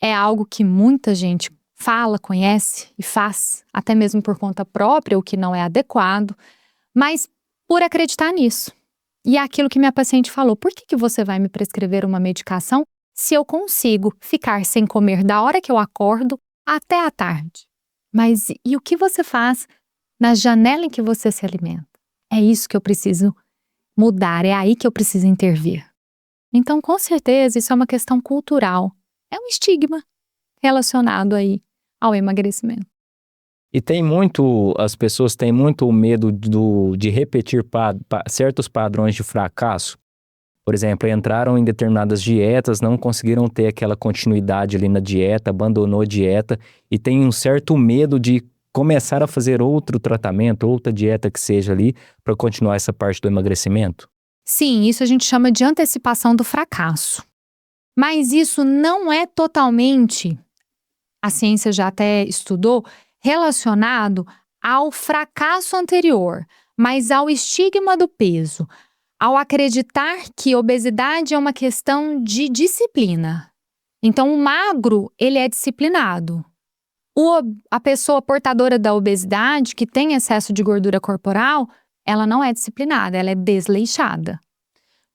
é algo que muita gente fala, conhece e faz, até mesmo por conta própria, o que não é adequado, mas por acreditar nisso. E é aquilo que minha paciente falou: por que você vai me prescrever uma medicação se eu consigo ficar sem comer da hora que eu acordo até a tarde? Mas e o que você faz na janela em que você se alimenta? É isso que eu preciso mudar, é aí que eu preciso intervir. Então, com certeza, isso é uma questão cultural. É um estigma relacionado aí ao emagrecimento. E as pessoas têm muito medo de repetir certos padrões de fracasso. Por exemplo, entraram em determinadas dietas, não conseguiram ter aquela continuidade ali na dieta, abandonou a dieta e tem um certo medo de começar a fazer outro tratamento, outra dieta que seja ali, para continuar essa parte do emagrecimento? Sim, isso a gente chama de antecipação do fracasso. Mas isso não é totalmente, a ciência já até estudou, relacionado ao fracasso anterior, mas ao estigma do peso, ao acreditar que obesidade é uma questão de disciplina. Então, o magro, ele é disciplinado. A pessoa portadora da obesidade, que tem excesso de gordura corporal, ela não é disciplinada, ela é desleixada.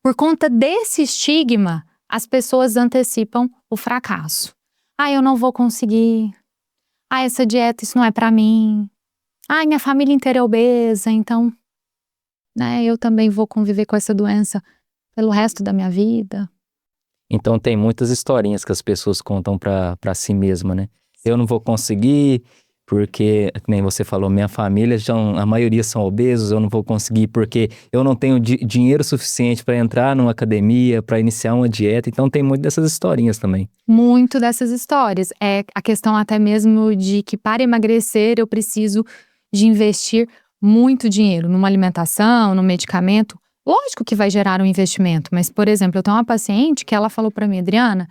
Por conta desse estigma, as pessoas antecipam o fracasso. Eu não vou conseguir. Essa dieta, isso não é pra mim. Minha família inteira é obesa, então, eu também vou conviver com essa doença pelo resto da minha vida. Então tem muitas historinhas que as pessoas contam pra si mesma, né? Eu não vou conseguir porque, nem você falou, minha família, a maioria são obesos, eu não vou conseguir porque eu não tenho dinheiro suficiente para entrar numa academia, para iniciar uma dieta. Então tem muito dessas historinhas também. Muito dessas histórias. É a questão até mesmo de que para emagrecer eu preciso de investir muito dinheiro numa alimentação, num medicamento. Lógico que vai gerar um investimento, mas, por exemplo, eu tenho uma paciente que ela falou para mim: Adriana,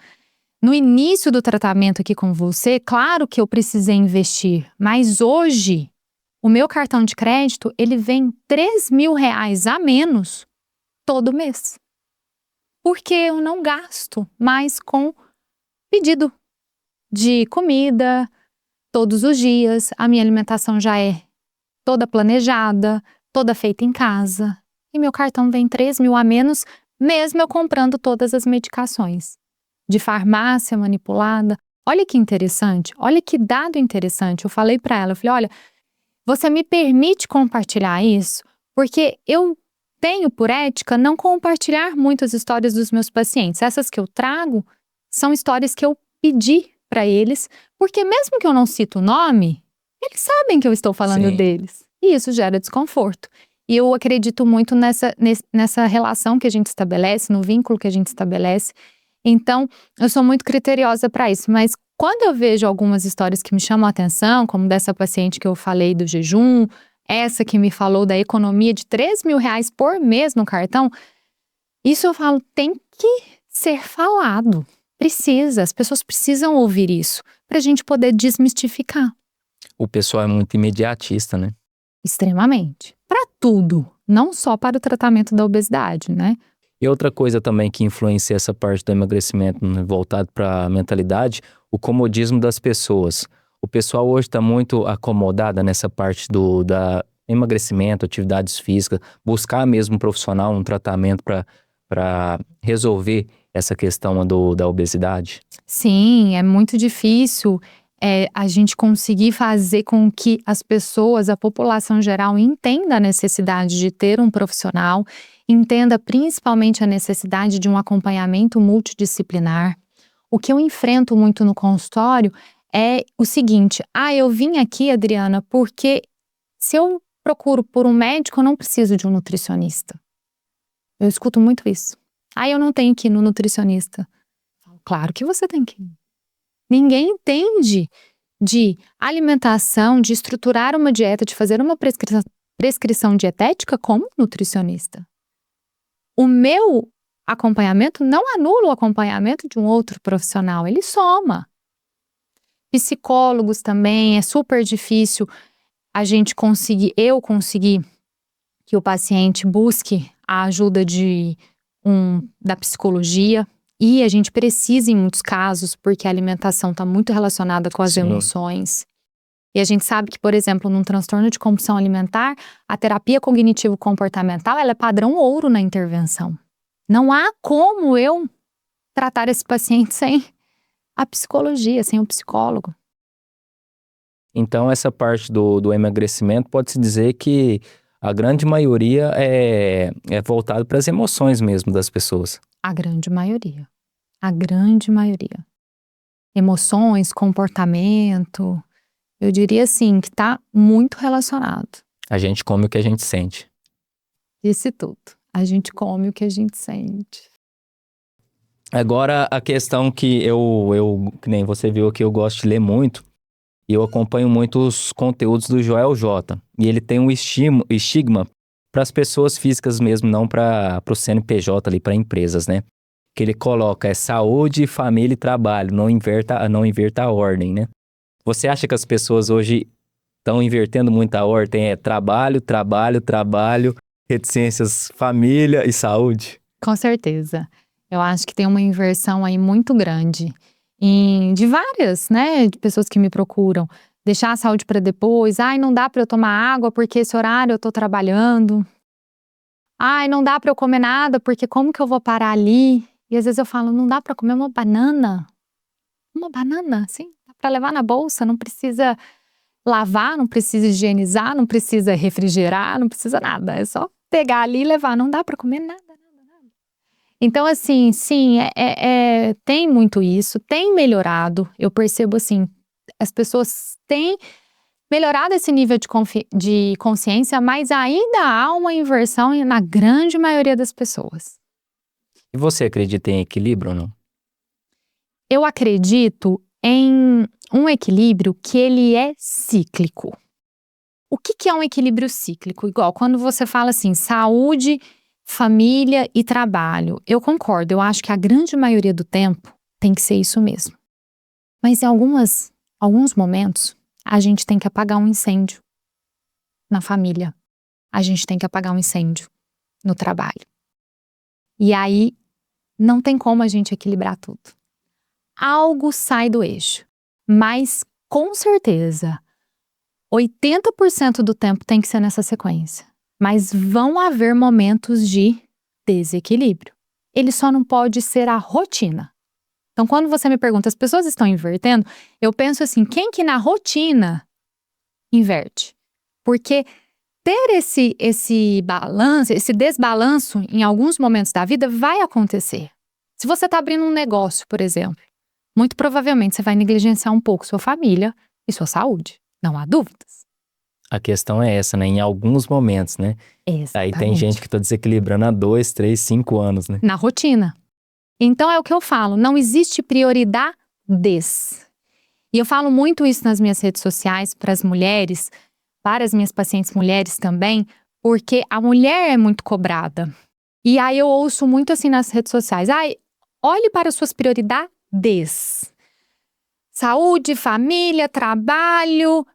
no início do tratamento aqui com você, claro que eu precisei investir, mas hoje o meu cartão de crédito, ele vem R$3.000 a menos todo mês. Porque eu não gasto mais com pedido de comida todos os dias, a minha alimentação já é toda planejada, toda feita em casa, e meu cartão vem R$3.000 a menos, mesmo eu comprando todas as medicações de farmácia manipulada. Olha que interessante, olha que dado interessante. Eu falei para ela, eu falei: olha, você me permite compartilhar isso? Porque eu tenho por ética não compartilhar muitas histórias dos meus pacientes. Essas que eu trago são histórias que eu pedi para eles, porque mesmo que eu não cito o nome, eles sabem que eu estou falando Sim. deles. E isso gera desconforto. E eu acredito muito nessa relação que a gente estabelece, no vínculo que a gente estabelece. Então, eu sou muito criteriosa para isso, mas quando eu vejo algumas histórias que me chamam a atenção, como dessa paciente que eu falei do jejum, essa que me falou da economia de R$3.000 por mês no cartão, isso eu falo, tem que ser falado. Precisa, as pessoas precisam ouvir isso, para a gente poder desmistificar. O pessoal é muito imediatista, né? Extremamente. Para tudo, não só para o tratamento da obesidade, né? E outra coisa também que influencia essa parte do emagrecimento, né, voltado para a mentalidade, o comodismo das pessoas. O pessoal hoje está muito acomodado nessa parte da emagrecimento, atividades físicas, buscar mesmo um profissional, um tratamento para resolver essa questão da obesidade. Sim, é muito difícil a gente conseguir fazer com que as pessoas, a população geral, entenda a necessidade de ter um profissional, entenda principalmente a necessidade de um acompanhamento multidisciplinar. O que eu enfrento muito no consultório é o seguinte: eu vim aqui, Adriana, porque se eu procuro por um médico, eu não preciso de um nutricionista. Eu escuto muito isso. Eu não tenho que ir no nutricionista. Claro que você tem que ir. Ninguém entende de alimentação, de estruturar uma dieta, de fazer uma prescrição dietética como nutricionista. O meu acompanhamento não anula o acompanhamento de um outro profissional, ele soma. Psicólogos também, é super difícil eu conseguir que o paciente busque a ajuda da psicologia. E a gente precisa em muitos casos, porque a alimentação está muito relacionada com as emoções. E a gente sabe que, por exemplo, num transtorno de compulsão alimentar, a terapia cognitivo-comportamental, ela é padrão ouro na intervenção. Não há como eu tratar esse paciente sem a psicologia, sem o psicólogo. Então, essa parte do emagrecimento pode-se dizer que a grande maioria é voltado para as emoções mesmo das pessoas. A grande maioria. A grande maioria. Emoções, comportamento, eu diria assim, que está muito relacionado. A gente come o que a gente sente. Disse tudo. A gente come o que a gente sente. Agora, a questão que que nem você viu aqui, eu gosto de ler muito. E eu acompanho muito os conteúdos do Joel J. E ele tem um estigma para as pessoas físicas mesmo, não para o CNPJ ali, para empresas, né? Que ele coloca saúde, família e trabalho, não inverta a ordem, né? Você acha que as pessoas hoje estão invertendo muito a ordem? É trabalho, reticências, família e saúde? Com certeza. Eu acho que tem uma inversão aí muito grande. De várias, né, de pessoas que me procuram. Deixar a saúde para depois. Ai, não dá para eu tomar água porque esse horário eu tô trabalhando. Ai, não dá para eu comer nada porque como que eu vou parar ali? E às vezes eu falo, não dá para comer uma banana? Uma banana, sim, dá para levar na bolsa, não precisa lavar, não precisa higienizar, não precisa refrigerar, não precisa nada. É só pegar ali e levar, não dá para comer nada. Então, assim, sim, tem muito isso, tem melhorado. Eu percebo, assim, as pessoas têm melhorado esse nível de consciência, mas ainda há uma inversão na grande maioria das pessoas. E você acredita em equilíbrio ou não? Eu acredito em um equilíbrio que ele é cíclico. O que é um equilíbrio cíclico? Igual quando você fala assim, saúde, família e trabalho. Eu concordo, eu acho que a grande maioria do tempo tem que ser isso mesmo. Mas em alguns momentos, a gente tem que apagar um incêndio na família. A gente tem que apagar um incêndio no trabalho. E aí, não tem como a gente equilibrar tudo. Algo sai do eixo. Mas, com certeza, 80% do tempo tem que ser nessa sequência. Mas vão haver momentos de desequilíbrio. Ele só não pode ser a rotina. Então, quando você me pergunta, as pessoas estão invertendo? Eu penso assim, quem que na rotina inverte? Porque ter esse balanço, esse desbalanço em alguns momentos da vida vai acontecer. Se você está abrindo um negócio, por exemplo, muito provavelmente você vai negligenciar um pouco sua família e sua saúde. Não há dúvidas. A questão é essa, né? Em alguns momentos, né? Exatamente. Aí tem gente que tá desequilibrando há 2, 3, 5 anos, né? Na rotina. Então é o que eu falo, não existe prioridades. E eu falo muito isso nas minhas redes sociais para as mulheres, para as minhas pacientes mulheres também, porque a mulher é muito cobrada. E aí eu ouço muito assim nas redes sociais, olhe para as suas prioridades. Saúde, família, trabalho,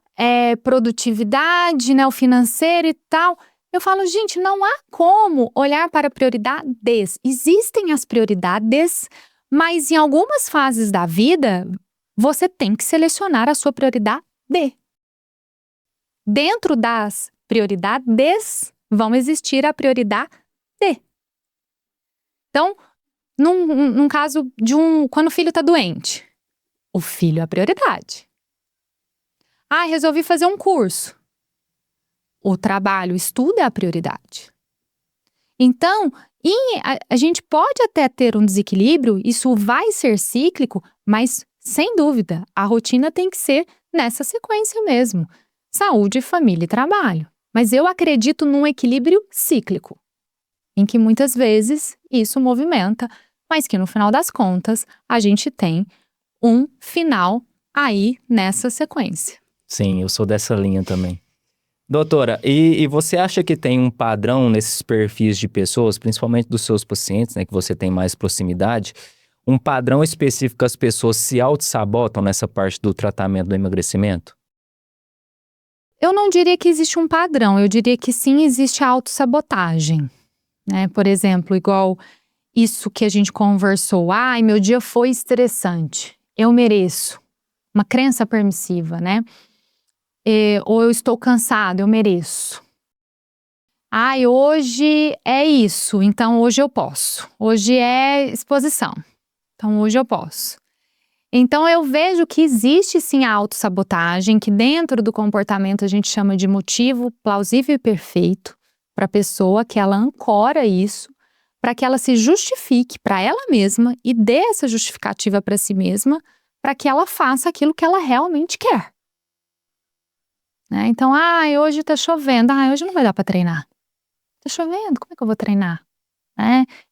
produtividade, né, o financeiro e tal. Eu falo, gente, não há como olhar para prioridades. Existem as prioridades, mas em algumas fases da vida, você tem que selecionar a sua prioridade. Dentro das prioridades, vão existir a prioridade. Então, num caso quando o filho está doente, o filho é a prioridade. Resolvi fazer um curso. O trabalho, o estudo é a prioridade. Então, a gente pode até ter um desequilíbrio, isso vai ser cíclico, mas, sem dúvida, a rotina tem que ser nessa sequência mesmo. Saúde, família e trabalho. Mas eu acredito num equilíbrio cíclico, em que muitas vezes isso movimenta, mas que no final das contas, a gente tem um final aí nessa sequência. Sim, eu sou dessa linha também. Doutora, e você acha que tem um padrão nesses perfis de pessoas, principalmente dos seus pacientes, né, que você tem mais proximidade, um padrão específico que as pessoas se auto-sabotam nessa parte do tratamento do emagrecimento? Eu não diria que existe um padrão, eu diria que sim, existe a autossabotagem, né? Por exemplo, igual isso que a gente conversou. Ai, meu dia foi estressante, eu mereço. Uma crença permissiva, né? Ou eu estou cansado, eu mereço. Ai, hoje é isso, então hoje eu posso. Hoje é exposição, então hoje eu posso. Então eu vejo que existe sim a autossabotagem, que dentro do comportamento a gente chama de motivo plausível e perfeito para a pessoa, que ela ancora isso, para que ela se justifique para ela mesma e dê essa justificativa para si mesma, para que ela faça aquilo que ela realmente quer. Né? Então, hoje tá chovendo, hoje não vai dar para treinar. Tá chovendo, como é que eu vou treinar?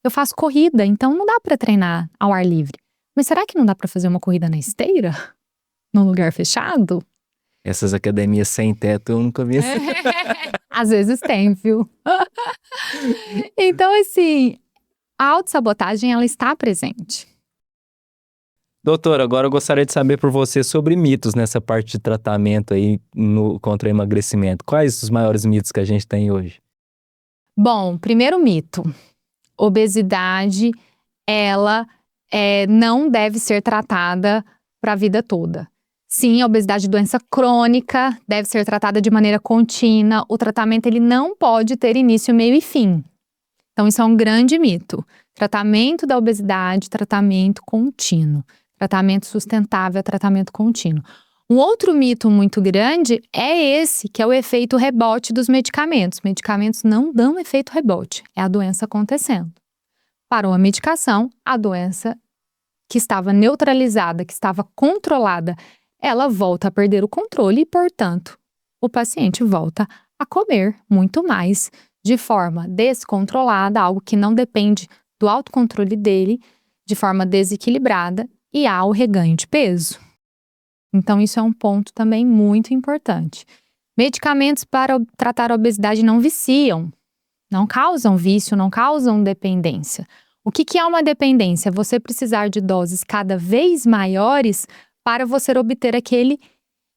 Eu faço corrida, então não dá para treinar ao ar livre. Mas será que não dá para fazer uma corrida na esteira? Num lugar fechado? Essas academias sem teto eu nunca vi assim. Às vezes tem, viu? Então, assim, a autossabotagem, ela está presente. Doutora, agora eu gostaria de saber por você sobre mitos nessa parte de tratamento aí contra o emagrecimento. Quais os maiores mitos que a gente tem hoje? Bom, primeiro mito. Obesidade, ela não deve ser tratada para a vida toda. Sim, a obesidade é doença crônica, deve ser tratada de maneira contínua. O tratamento ele não pode ter início, meio e fim. Então, isso é um grande mito. Tratamento da obesidade, tratamento contínuo. Tratamento sustentável, tratamento contínuo. Um outro mito muito grande é esse, que é o efeito rebote dos medicamentos. Medicamentos não dão efeito rebote, é a doença acontecendo. Parou a medicação, a doença que estava neutralizada, que estava controlada, ela volta a perder o controle e, portanto, o paciente volta a comer muito mais de forma descontrolada, algo que não depende do autocontrole dele, de forma desequilibrada, e há o reganho de peso. Então, isso é um ponto também muito importante. Medicamentos para tratar a obesidade não viciam, não causam vício, não causam dependência. O que é uma dependência? Você precisar de doses cada vez maiores para você obter aquele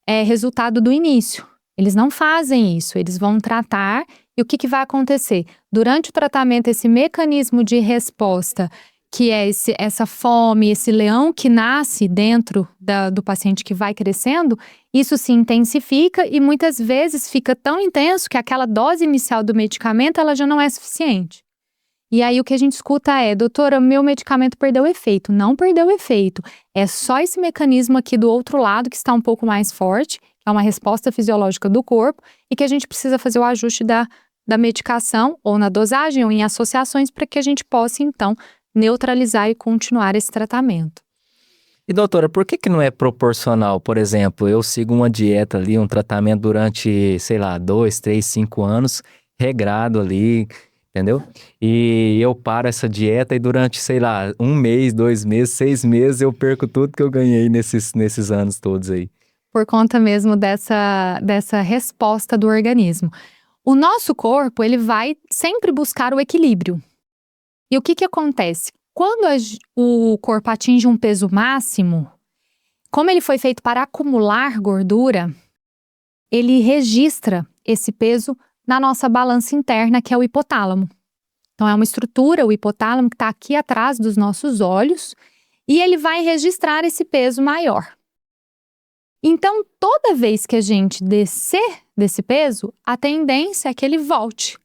resultado do início. Eles não fazem isso, eles vão tratar e o que vai acontecer? Durante o tratamento, esse mecanismo de resposta, que é essa fome, esse leão que nasce dentro do paciente que vai crescendo, isso se intensifica e muitas vezes fica tão intenso que aquela dose inicial do medicamento ela já não é suficiente. E aí o que a gente escuta é, doutora, meu medicamento perdeu efeito. Não perdeu efeito, é só esse mecanismo aqui do outro lado que está um pouco mais forte, que é uma resposta fisiológica do corpo e que a gente precisa fazer o ajuste da medicação ou na dosagem ou em associações para que a gente possa então neutralizar e continuar esse tratamento. E doutora, por que não é proporcional? Por exemplo, eu sigo uma dieta ali, um tratamento durante, 2, 3, 5 anos, regrado ali, entendeu? E eu paro essa dieta e durante, 1 mês, 2 meses, 6 meses, eu perco tudo que eu ganhei nesses anos todos aí. Por conta mesmo dessa resposta do organismo. O nosso corpo, ele vai sempre buscar o equilíbrio. E o que acontece? Quando o corpo atinge um peso máximo, como ele foi feito para acumular gordura, ele registra esse peso na nossa balança interna, que é o hipotálamo. Então, é uma estrutura, o hipotálamo, que está aqui atrás dos nossos olhos, e ele vai registrar esse peso maior. Então, toda vez que a gente descer desse peso, a tendência é que ele volte.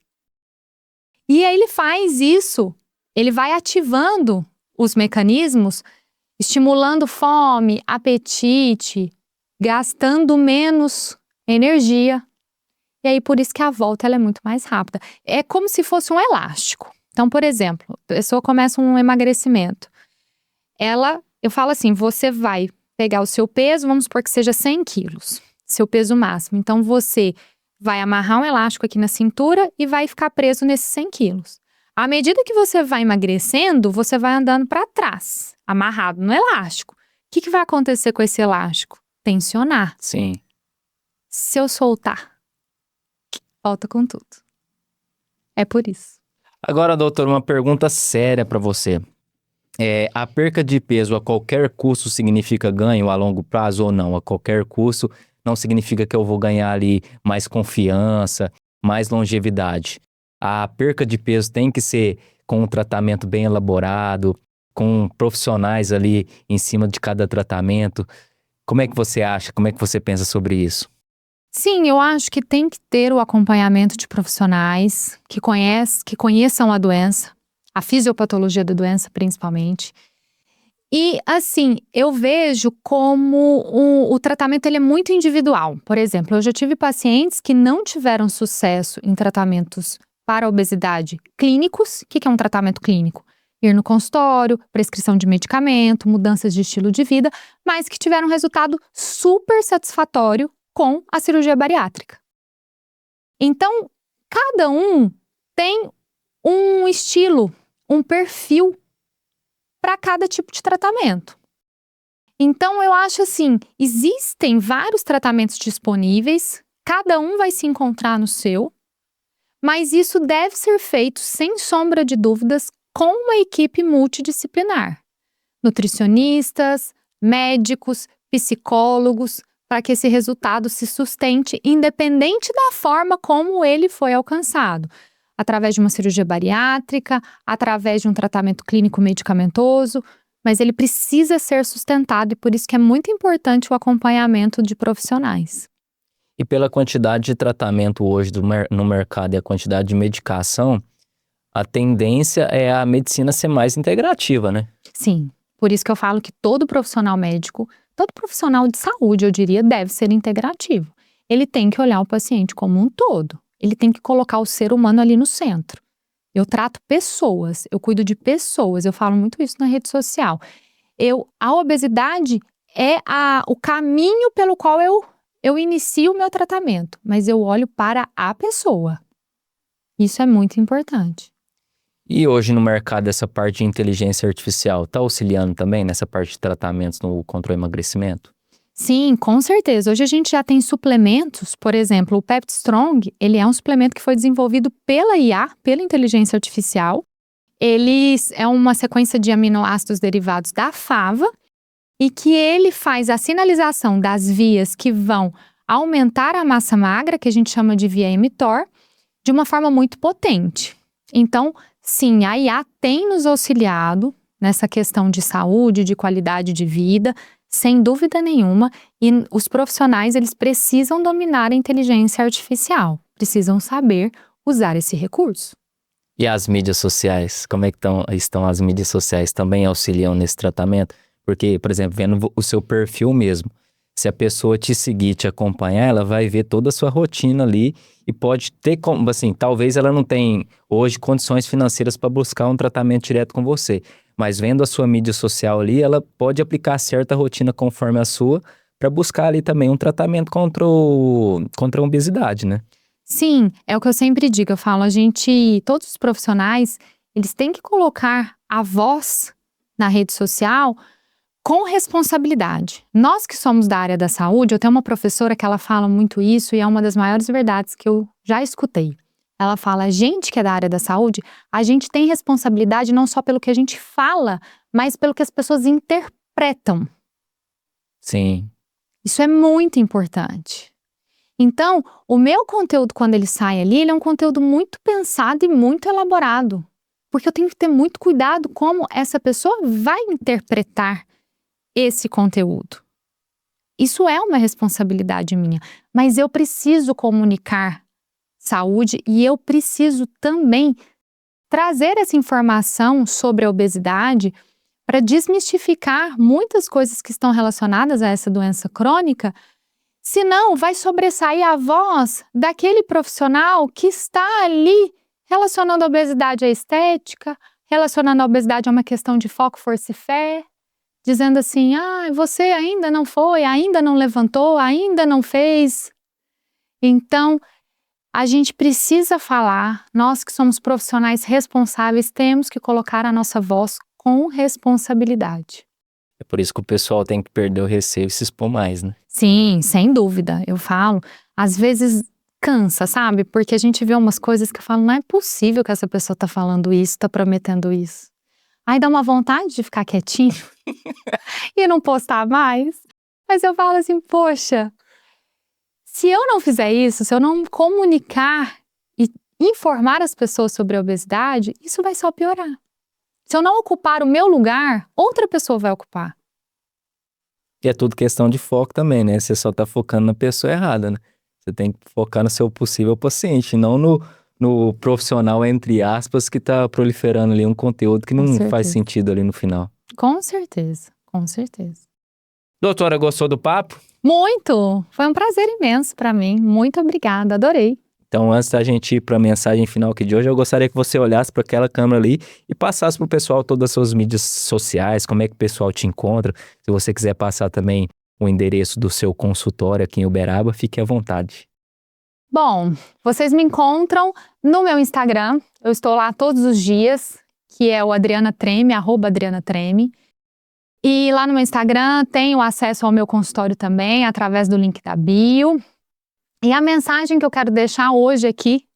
E aí ele faz isso. Ele vai ativando os mecanismos, estimulando fome, apetite, gastando menos energia. E aí, por isso que a volta ela é muito mais rápida. É como se fosse um elástico. Então, por exemplo, a pessoa começa um emagrecimento. Eu falo assim, você vai pegar o seu peso, vamos supor que seja 100 quilos, seu peso máximo. Então, você vai amarrar um elástico aqui na cintura e vai ficar preso nesses 100 quilos. À medida que você vai emagrecendo, você vai andando para trás, amarrado no elástico. O que vai acontecer com esse elástico? Tensionar. Sim. Se eu soltar, volta com tudo. É por isso. Agora, doutor, uma pergunta séria para você. A perca de peso a qualquer custo significa ganho a longo prazo ou não? A qualquer custo, não significa que eu vou ganhar ali mais confiança, mais longevidade. A perca de peso tem que ser com um tratamento bem elaborado, com profissionais ali em cima de cada tratamento. Como é que você acha? Como é que você pensa sobre isso? Sim, eu acho que tem que ter o acompanhamento de profissionais que conheçam a doença, a fisiopatologia da doença principalmente. E assim, eu vejo como o tratamento ele é muito individual. Por exemplo, eu já tive pacientes que não tiveram sucesso em tratamentos para obesidade clínicos. O que é um tratamento clínico? Ir no consultório, prescrição de medicamento, mudanças de estilo de vida, mas que tiveram um resultado super satisfatório com a cirurgia bariátrica. Então, cada um tem um estilo, um perfil para cada tipo de tratamento. Então, eu acho assim, existem vários tratamentos disponíveis, cada um vai se encontrar no seu, mas isso deve ser feito, sem sombra de dúvidas, com uma equipe multidisciplinar. Nutricionistas, médicos, psicólogos, para que esse resultado se sustente independente da forma como ele foi alcançado. Através de uma cirurgia bariátrica, através de um tratamento clínico medicamentoso, mas ele precisa ser sustentado e por isso que é muito importante o acompanhamento de profissionais. E pela quantidade de tratamento hoje no mercado e a quantidade de medicação, a tendência é a medicina ser mais integrativa, né? Sim, por isso que eu falo que todo profissional médico, todo profissional de saúde, eu diria, deve ser integrativo. Ele tem que olhar o paciente como um todo. Ele tem que colocar o ser humano ali no centro. Eu trato pessoas, eu cuido de pessoas, eu falo muito isso na rede social. A obesidade é o caminho pelo qual eu inicio o meu tratamento, mas eu olho para a pessoa. Isso é muito importante. E hoje no mercado essa parte de inteligência artificial está auxiliando também nessa parte de tratamentos contra o emagrecimento? Sim, com certeza. Hoje a gente já tem suplementos, por exemplo, o Pepti Strong, ele é um suplemento que foi desenvolvido pela IA, pela inteligência artificial. Ele é uma sequência de aminoácidos derivados da fava e que ele faz a sinalização das vias que vão aumentar a massa magra, que a gente chama de via mTOR, de uma forma muito potente. Então, sim, a IA tem nos auxiliado nessa questão de saúde, de qualidade de vida, sem dúvida nenhuma, e os profissionais eles precisam dominar a inteligência artificial, precisam saber usar esse recurso. E as mídias sociais, como é que estão as mídias sociais? Também auxiliam nesse tratamento? Porque, por exemplo, vendo o seu perfil mesmo, se a pessoa te seguir, te acompanhar, ela vai ver toda a sua rotina ali e pode ter, como, assim, talvez ela não tenha hoje condições financeiras para buscar um tratamento direto com você. Mas vendo a sua mídia social ali, ela pode aplicar certa rotina conforme a sua para buscar ali também um tratamento contra a obesidade, né? Sim, é o que eu sempre digo, eu falo, todos os profissionais, eles têm que colocar a voz na rede social com responsabilidade. Nós que somos da área da saúde, eu tenho uma professora que ela fala muito isso e é uma das maiores verdades que eu já escutei. Ela fala, a gente que é da área da saúde, a gente tem responsabilidade não só pelo que a gente fala, mas pelo que as pessoas interpretam. Sim. Isso é muito importante. Então, o meu conteúdo, quando ele sai ali, ele é um conteúdo muito pensado e muito elaborado. Porque eu tenho que ter muito cuidado como essa pessoa vai interpretar esse conteúdo. Isso é uma responsabilidade minha, mas eu preciso comunicar saúde e eu preciso também trazer essa informação sobre a obesidade para desmistificar muitas coisas que estão relacionadas a essa doença crônica, senão vai sobressair a voz daquele profissional que está ali relacionando a obesidade à estética, relacionando a obesidade a uma questão de foco, força e fé, dizendo assim, você ainda não foi, ainda não levantou, ainda não fez. Então, a gente precisa falar, nós que somos profissionais responsáveis, temos que colocar a nossa voz com responsabilidade. É por isso que o pessoal tem que perder o receio e se expor mais, né? Sim, sem dúvida, eu falo. Às vezes cansa, sabe? Porque a gente vê umas coisas que eu falo, não é possível que essa pessoa tá falando isso, tá prometendo isso. Aí dá uma vontade de ficar quietinho e não postar mais. Mas eu falo assim, poxa, Se eu não fizer isso, se eu não comunicar e informar as pessoas sobre a obesidade, isso vai só piorar. Se eu não ocupar o meu lugar, outra pessoa vai ocupar. E é tudo questão de foco também, né? Você só tá focando na pessoa errada, né? Você tem que focar no seu possível paciente, não no profissional, entre aspas, que tá proliferando ali um conteúdo que Com não certeza. faz sentido ali no final. Com certeza, com certeza. Doutora, gostou do papo? Muito! Foi um prazer imenso para mim. Muito obrigada, adorei. Então, antes da gente ir para a mensagem final aqui de hoje, eu gostaria que você olhasse para aquela câmera ali e passasse para o pessoal todas as suas mídias sociais, como é que o pessoal te encontra. Se você quiser passar também o endereço do seu consultório aqui em Uberaba, fique à vontade. Bom, vocês me encontram no meu Instagram. Eu estou lá todos os dias, que é o Adriana Treme, @AdrianaTreme. E lá no meu Instagram tem o acesso ao meu consultório também, através do link da bio. E a mensagem que eu quero deixar hoje aqui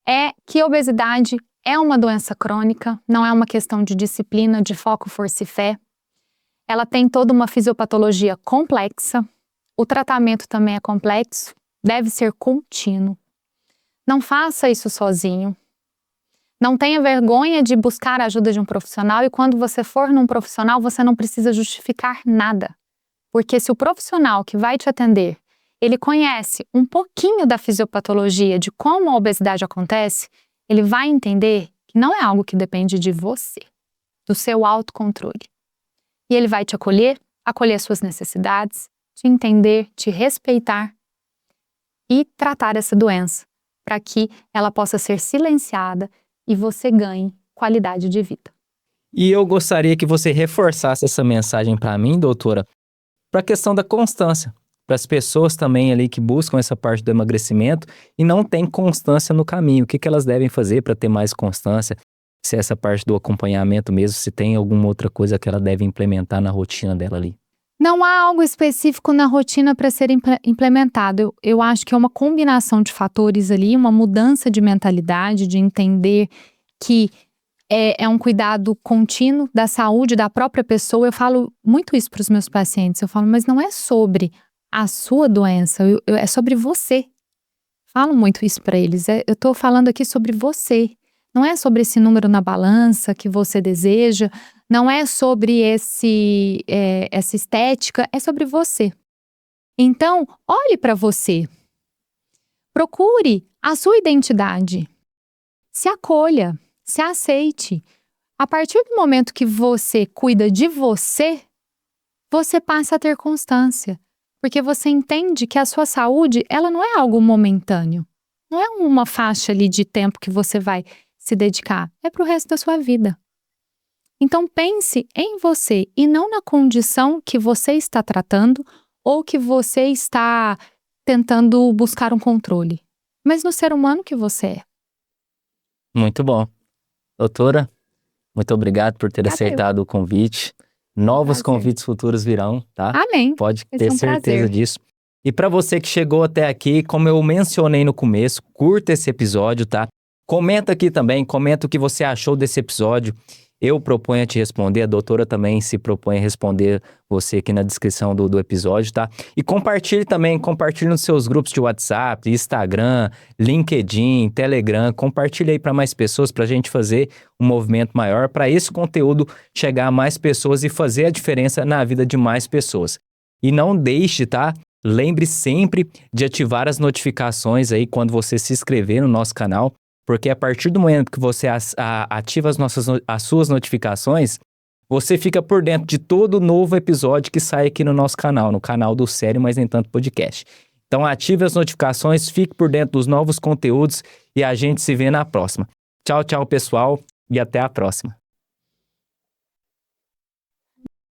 é que a obesidade é uma doença crônica, não é uma questão de disciplina, de foco, força e fé. Ela tem toda uma fisiopatologia complexa, o tratamento também é complexo, deve ser contínuo. Não faça isso sozinho. Não tenha vergonha de buscar a ajuda de um profissional e quando você for num profissional, você não precisa justificar nada. Porque se o profissional que vai te atender ele conhece um pouquinho da fisiopatologia, de como a obesidade acontece, ele vai entender que não é algo que depende de você, do seu autocontrole. E ele vai te acolher suas necessidades, te entender, te respeitar e tratar essa doença, para que ela possa ser silenciada e você ganhe qualidade de vida. E eu gostaria que você reforçasse essa mensagem para mim, doutora, para a questão da constância. Para as pessoas também ali que buscam essa parte do emagrecimento e não têm constância no caminho. O que elas devem fazer para ter mais constância? Se essa parte do acompanhamento mesmo, se tem alguma outra coisa que ela deve implementar na rotina dela ali. Não há algo específico na rotina para ser implementado. Eu acho que é uma combinação de fatores ali, uma mudança de mentalidade, de entender que é um cuidado contínuo da saúde da própria pessoa. Eu falo muito isso para os meus pacientes. Eu falo, mas não é sobre a sua doença, é sobre você. Falo muito isso para eles. Eu estou falando aqui sobre você. Não é sobre esse número na balança que você deseja. Não é sobre essa estética. É sobre você. Então, olhe para você. Procure a sua identidade. Se acolha. Se aceite. A partir do momento que você cuida de você, você passa a ter constância. Porque você entende que a sua saúde, ela não é algo momentâneo. Não é uma faixa ali de tempo que você vai se dedicar. É para o resto da sua vida. Então pense em você e não na condição que você está tratando ou que você está tentando buscar um controle. Mas no ser humano que você é. Muito bom. Doutora, muito obrigado por ter aceitado o convite. Novos convites futuros virão, tá? Amém. Pode Vai ter ser um certeza prazer. disso. E para você que chegou até aqui, como eu mencionei no começo, curta esse episódio, tá? Comenta aqui também, comenta o que você achou desse episódio. Eu proponho a te responder, a doutora também se propõe a responder você aqui na descrição do episódio, tá? E compartilhe também, compartilhe nos seus grupos de WhatsApp, Instagram, LinkedIn, Telegram, compartilhe aí para mais pessoas, para a gente fazer um movimento maior, para esse conteúdo chegar a mais pessoas e fazer a diferença na vida de mais pessoas. E não deixe, tá? Lembre sempre de ativar as notificações aí quando você se inscrever no nosso canal, porque a partir do momento que você ativa as suas notificações, você fica por dentro de todo novo episódio que sai aqui no nosso canal, no canal do Sério Mas Nem Tanto Podcast. Então ative as notificações, fique por dentro dos novos conteúdos e a gente se vê na próxima. Tchau, tchau, pessoal, e até a próxima.